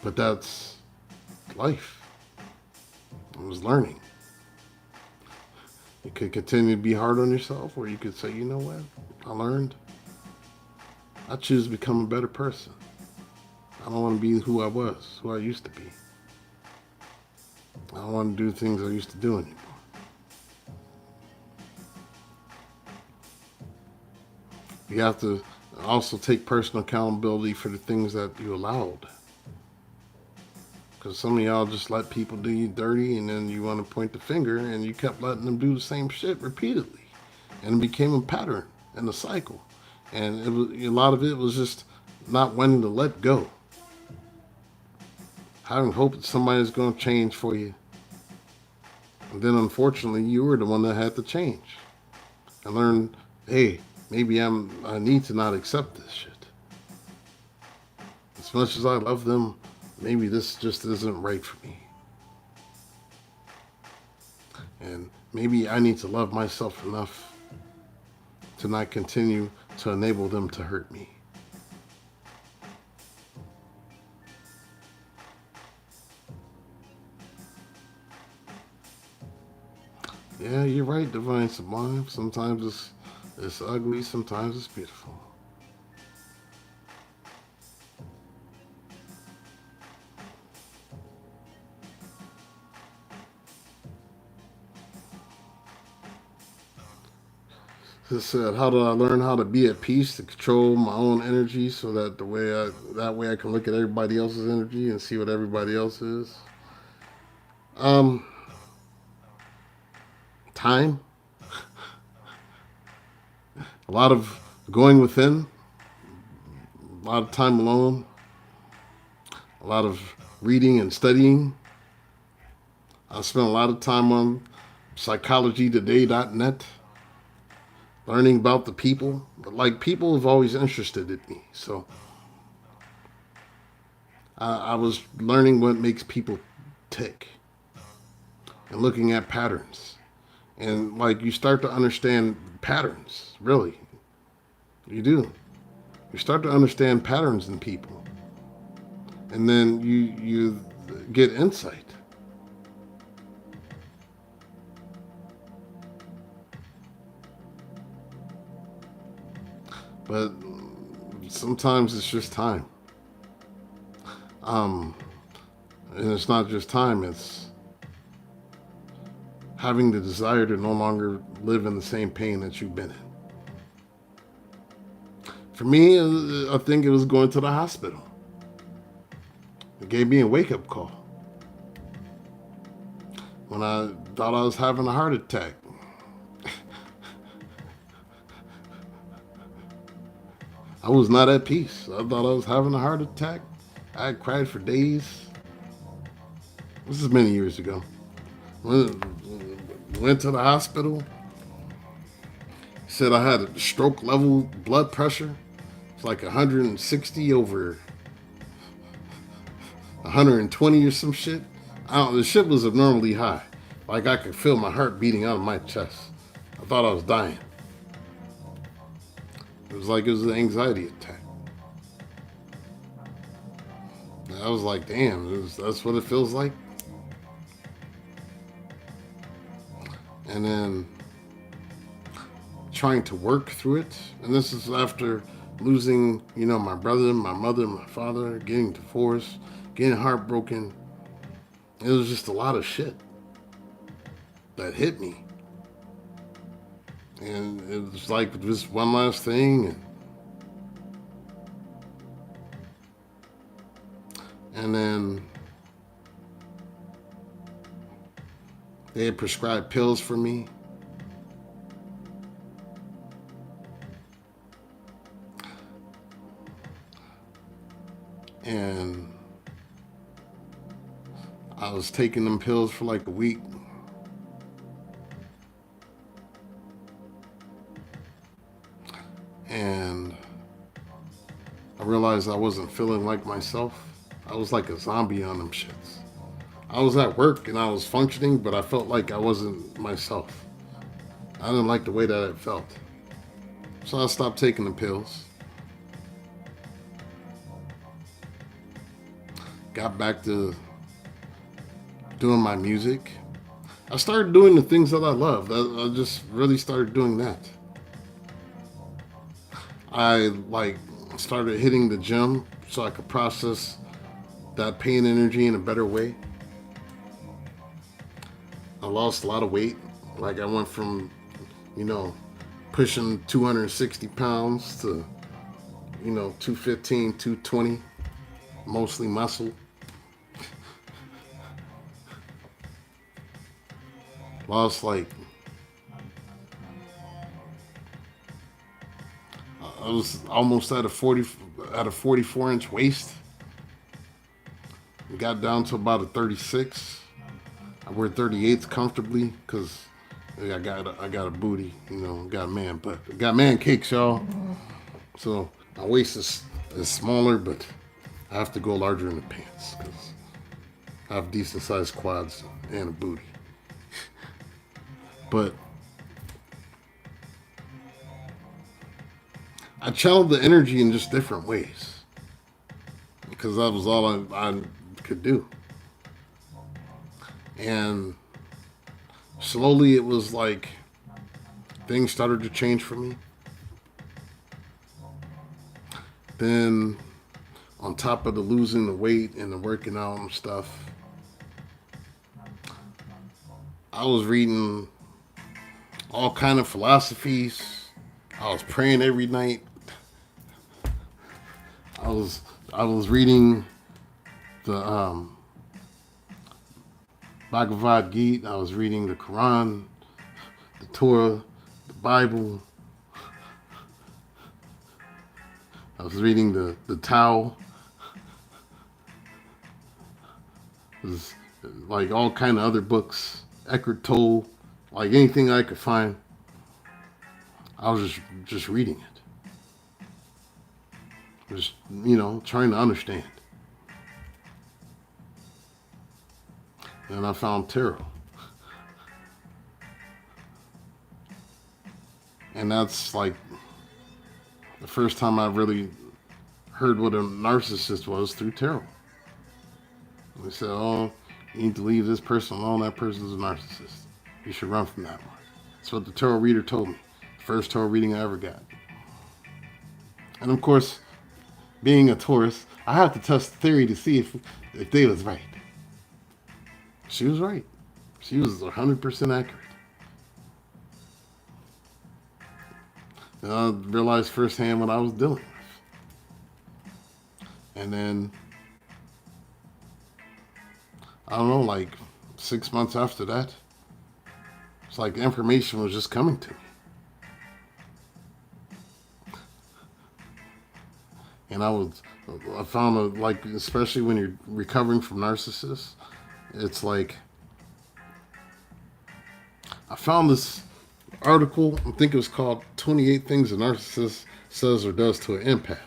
But that's life. I was learning. You could continue to be hard on yourself, or you could say, you know what? I learned. I choose to become a better person. I don't want to be who I used to be. I don't want to do things I used to do anymore. You have to also take personal accountability for the things that you allowed. Because some of y'all just let people do you dirty, and then you want to point the finger, and you kept letting them do the same shit repeatedly. And it became a pattern and a cycle. And a lot of it was just not wanting to let go. Having hope that somebody's going to change for you. And then unfortunately, you were the one that had to change. And learn, hey, maybe I need to not accept this shit. As much as I love them, maybe this just isn't right for me. And maybe I need to love myself enough to not continue to enable them to hurt me. Yeah, you're right, Divine Sublime. Sometimes it's ugly, sometimes it's beautiful. It said, how do I learn how to be at peace to control my own energy so that that way I can look at everybody else's energy and see what everybody else is? Time. A lot of going within. A lot of time alone. A lot of reading and studying. I spent a lot of time on psychologytoday.net. Learning about the people. But people have always interested in me. So I was learning what makes people tick. And looking at patterns. And you start to understand patterns, really. You do. You start to understand patterns in people. And then you get insight. But sometimes it's just time. And it's not just time, it's having the desire to no longer live in the same pain that you've been in. For me, I think it was going to the hospital. It gave me a wake-up call. When I thought I was having a heart attack. I was not at peace. I thought I was having a heart attack. I had cried for days. This is many years ago. went to the hospital. Said I had a stroke level blood pressure. It's like 160 over 120 or some shit. I don't. The shit was abnormally high. Like I could feel my heart beating out of my chest. I thought I was dying. It was like it was an anxiety attack. I was like, damn, that's what it feels like. And then trying to work through it. And this is after losing, my brother, my mother, my father, getting divorced, getting heartbroken. It was just a lot of shit that hit me. And it was like this one last thing. And then they had prescribed pills for me. And I was taking them pills for like a week. And I realized I wasn't feeling like myself. I was like a zombie on them shits. I was at work and I was functioning, but I felt like I wasn't myself. I didn't like the way that it felt. So I stopped taking the pills. Got back to doing my music. I started doing the things that I loved. I just really started doing that. I started hitting the gym so I could process that pain energy in a better way. I lost a lot of weight. Like I went from, pushing 260 pounds to, 215, 220, mostly muscle. Lost I was almost at a 44-inch waist. Got down to about a 36. I wear 38s comfortably because I got a booty, got a man, but I got man cakes, y'all. So my waist is smaller, but I have to go larger in the pants because I have decent sized quads and a booty. But I channeled the energy in just different ways because that was all I could do. And slowly it was like things started to change for me. Then on top of the losing the weight and the working out and stuff, I was reading all kind of philosophies. I was praying every night. I was reading the Bhagavad Gita. I was reading the Quran, the Torah, the Bible. I was reading the Tao. It was like all kind of other books, Eckhart Tolle, like anything I could find. I was just reading it. Just, trying to understand. And I found tarot. And that's like the first time I really heard what a narcissist was through tarot. They said, oh, you need to leave this person alone. That person's a narcissist. You should run from that one. That's what the tarot reader told me. First tarot reading I ever got. And of course, being a Taurus, I have to test the theory to see if they was right. She was right. She was 100% accurate. And I realized firsthand what I was dealing with. And then, I don't know, like 6 months after that, it's like the information was just coming to me. And I found like, especially when you're recovering from narcissists, it's like, found this article. I think it was called 28 Things a Narcissist Says or Does to an Empath.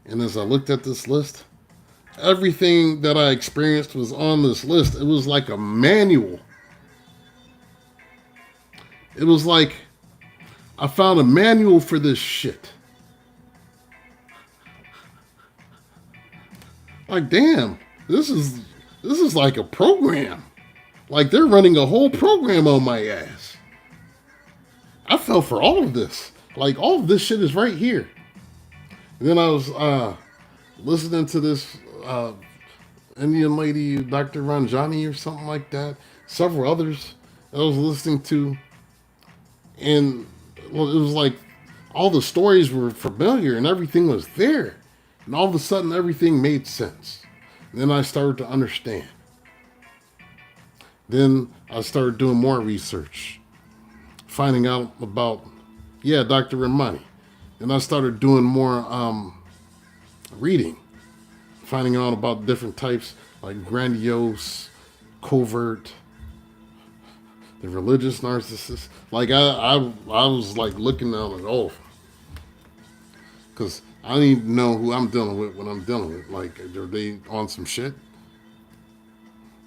And as I looked at this list, everything that I experienced was on this list. It was like a manual. It was like I found a manual for this shit. Like, damn, this is like a program. Like they're running a whole program on my ass. I fell for all of this. Like all of this shit is right here. And then I was listening to this Indian lady, Dr. Ranjani or something like that. Several others I was listening to. And well, it was like all the stories were familiar and everything was there. And all of a sudden everything made sense. And then I started to understand. Then I started doing more research. Finding out about, Dr. Ramani. And I started doing more reading. Finding out about different types like grandiose, covert, the religious narcissist. Like I was like looking down like, oh, because I need to know who I'm dealing with when I'm dealing with. Like, are they on some shit?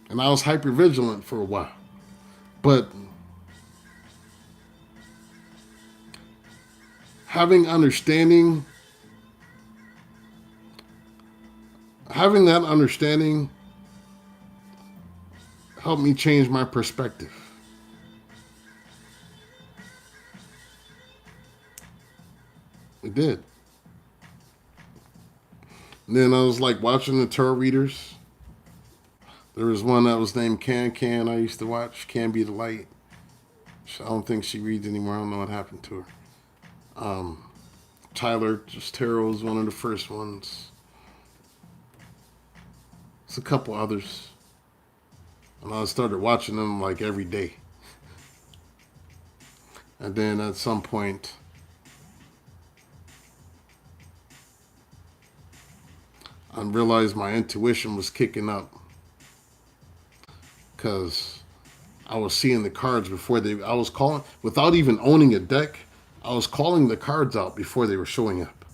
And I was hyper vigilant for a while, but having that understanding helped me change my perspective. It did. And then I was like watching the tarot readers. There was one that was named Can I used to watch. Can Be the Light. I don't think she reads anymore. I don't know what happened to her. Tyler just Tarot was one of the first ones. There's a couple others. And I started watching them like every day. And then at some point, I realized my intuition was kicking up. Because I was seeing the cards I was calling, without even owning a deck, I was calling the cards out before they were showing up.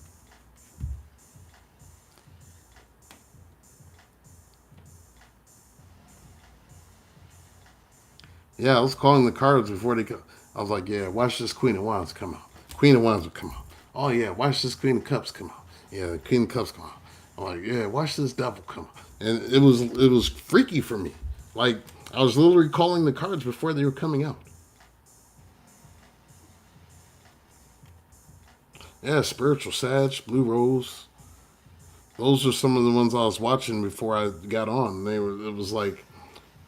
Yeah, I was calling the cards before they come. I was like, yeah, watch this Queen of Wands come out. Queen of Wands would come out. Oh, yeah, watch this Queen of Cups come out. Yeah, the Queen of Cups come out. I'm like, yeah, watch this Devil come out. And it was freaky for me. Like, I was literally calling the cards before they were coming out. Yeah, Spiritual Sag, Blue Rose. Those are some of the ones I was watching before I got on. It was like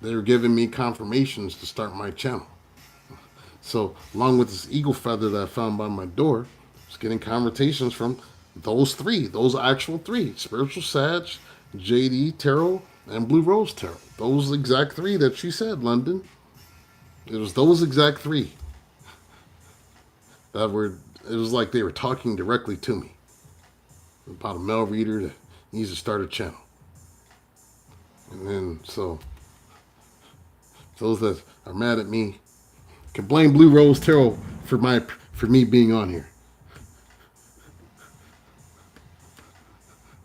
they were giving me confirmations to start my channel. So, along with this eagle feather that I found by my door, I was getting conversations from those actual three. Spiritual Sag, JD Tarot, and Blue Rose Tarot. Those exact three that she said, London. It was those exact three that were, it was like they were talking directly to me about a male reader that needs to start a channel. And then, so, those that are mad at me can blame Blue Rose Tarot for me being on here.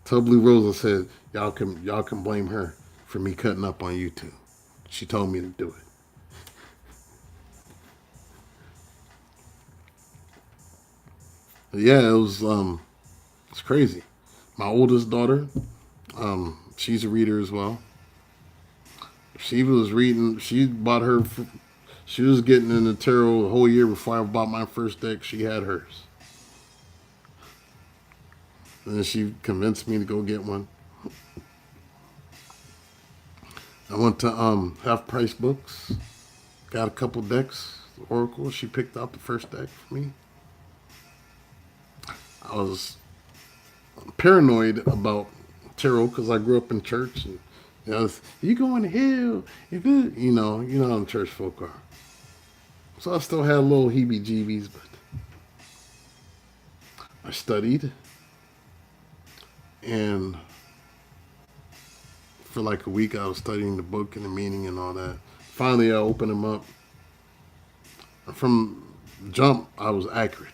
Tell Blue Rose I said y'all can blame her for me cutting up on YouTube. She told me to do it. But yeah, it's crazy. My oldest daughter, she's a reader as well. She was reading. She was getting into tarot a whole year before I bought my first deck. She had hers. And then she convinced me to go get one. I went to Half Price Books. Got a couple decks. Oracle. She picked out the first deck for me. I was paranoid about tarot because I grew up in church. And you going to hell. You know how the church folk are. So I still had a little heebie-jeebies, but I studied. And for like a week, I was studying the book and the meaning and all that. Finally, I opened them up. from jump, I was accurate.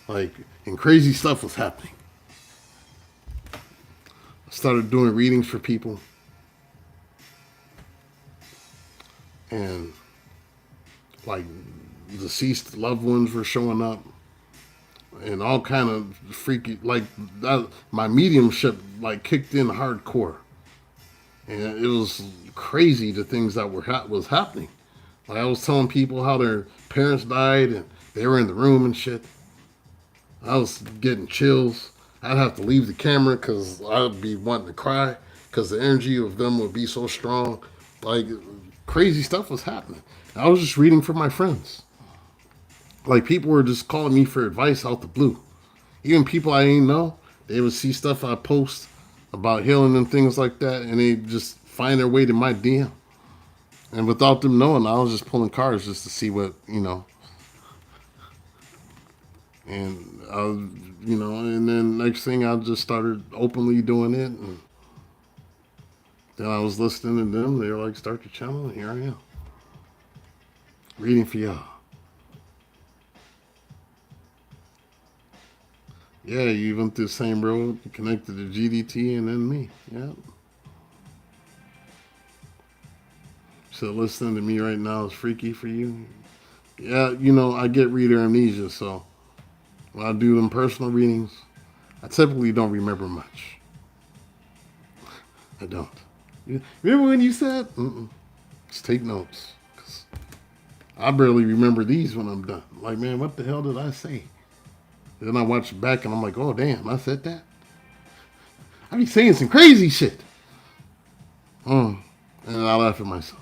Like, and crazy stuff was happening. I started doing readings for people, and like deceased loved ones were showing up, and all kind of freaky, like that, my mediumship like kicked in hardcore, and it was crazy the things that was happening. Like I was telling people how their parents died and they were in the room and shit. I was getting chills. I'd have to leave the camera because I'd be wanting to cry because the energy of them would be so strong. Like crazy stuff was happening. I was just reading for my friends. Like people were just calling me for advice out the blue. Even people I didn't know, they would see stuff I post about healing and things like that, and they just find their way to my DM. And without them knowing, I was just pulling cards just to see what, you know. And I was, you know, and then next thing I just started openly doing it. And then I was listening to them. They were like, start the channel, and here I am. Reading for y'all. Yeah, you went through the same road, connected to GDT and then me. Yeah. So listening to me right now is freaky for you. Yeah, you know, I get reader amnesia, so when I do them personal readings, I typically don't remember much. I don't. You remember when you said, just take notes. 'Cause I barely remember these when I'm done. Like, man, what the hell did I say? Then I watch it back and I'm like, oh, damn, I said that? I be saying some crazy shit. And I laugh at myself.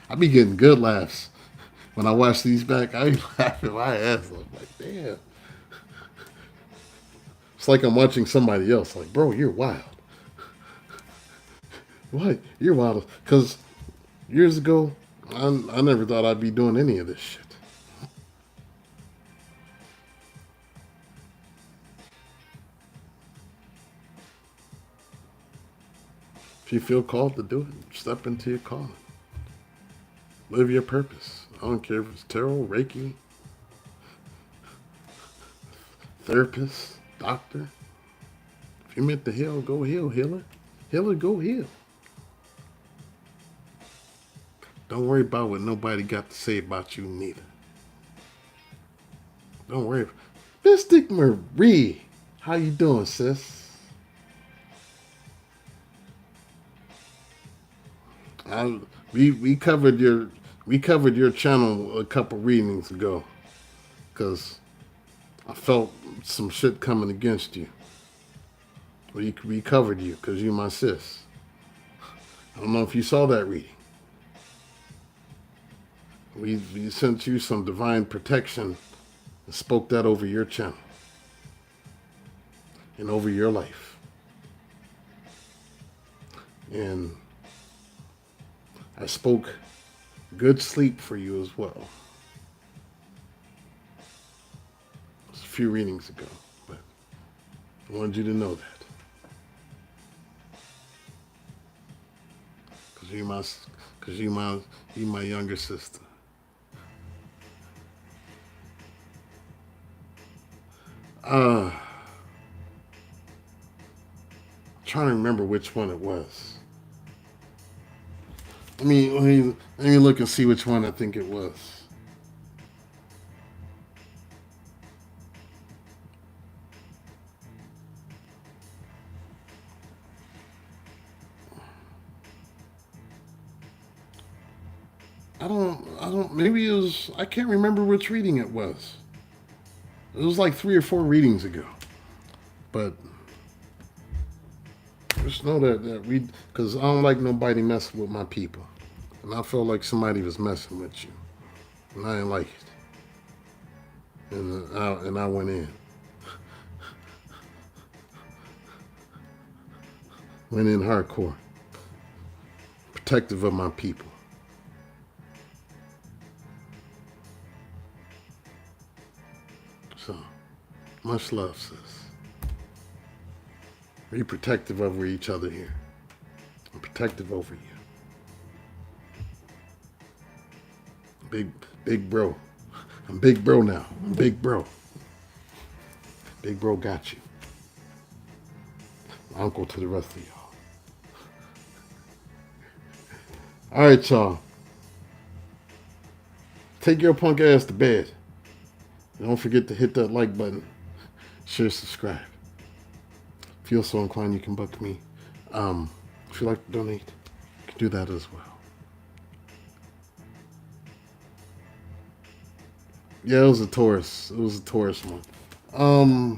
I be getting good laughs. When I watch these back, I be laughing my ass off. Like, damn. It's like I'm watching somebody else. Like, bro, you're wild. What? You're wild. Because years ago, I never thought I'd be doing any of this shit. If you feel called to do it, step into your calling. Live your purpose. I don't care if it's tarot, Reiki, therapist, doctor. If you're meant to heal, go heal, healer. Healer, go heal. Don't worry about what nobody got to say about you neither. Don't worry. Mystic Marie, how you doing, sis? We covered your channel a couple readings ago, because I felt some shit coming against you. We covered you because you're my sis. I don't know if you saw that reading. We sent you some divine protection and spoke that over your channel and over your life. And I spoke good sleep for you as well. It was a few readings ago, but I wanted you to know that. Because you my younger sister. Trying to remember which one it was. Let me look and see which one I think it was. Maybe it was, I can't remember which reading it was. It was like 3 or 4 readings ago. But just know that because I don't like nobody messing with my people. And I felt like somebody was messing with you. And I didn't like it. And I went in. Went in hardcore. Protective of my people. So, much love, sis. Be protective over each other here. I'm protective over you. Big bro. I'm big bro now. I'm big bro. Big bro got you. Uncle to the rest of y'all. All right, y'all. Take your punk ass to bed. Don't forget to hit that like button. Share, subscribe. Feel so inclined, you can book me. If you'd like to donate, you can do that as well. Yeah, it was a Taurus. It was a Taurus month. I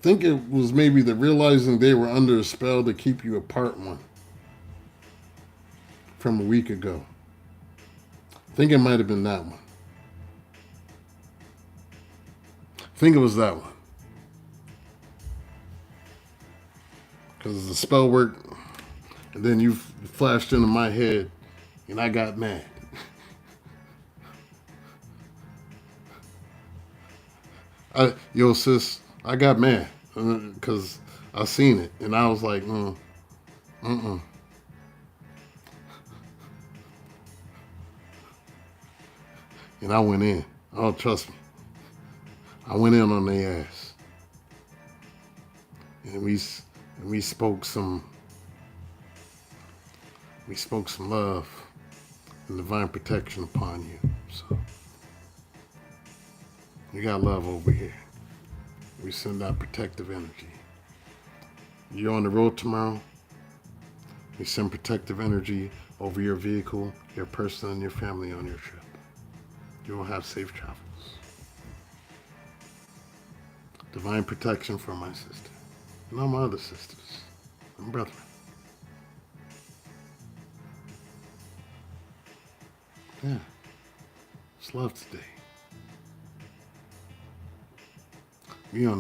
think it was maybe the realizing they were under a spell to keep you apart one from a week ago. I think it might have been that one. I think it was that one. Because the spell worked, and then you flashed into my head, and I got mad. Yo, sis, I got mad because I seen it, and I was like, And I went in. Oh, trust me. I went in on their ass. And we spoke some love and divine protection upon you. So you got love over here. We send out protective energy. You're on the road tomorrow. We send protective energy over your vehicle, your person, and your family on your trip. You will have safe travels. Divine protection for my sister and all my other sisters and brethren. Yeah, it's love today. We on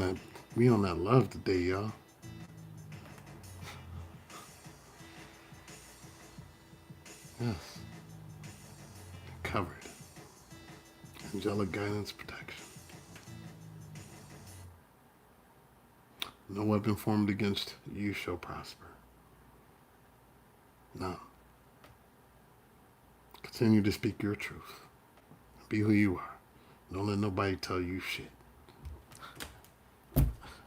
that love today, y'all. Yes. Covered. Angelic guidance, protection. No weapon formed against you shall prosper. No. Continue to speak your truth. Be who you are. Don't let nobody tell you shit.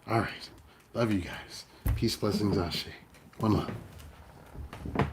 All right. Love you guys. Peace, blessings, Ashe. One love.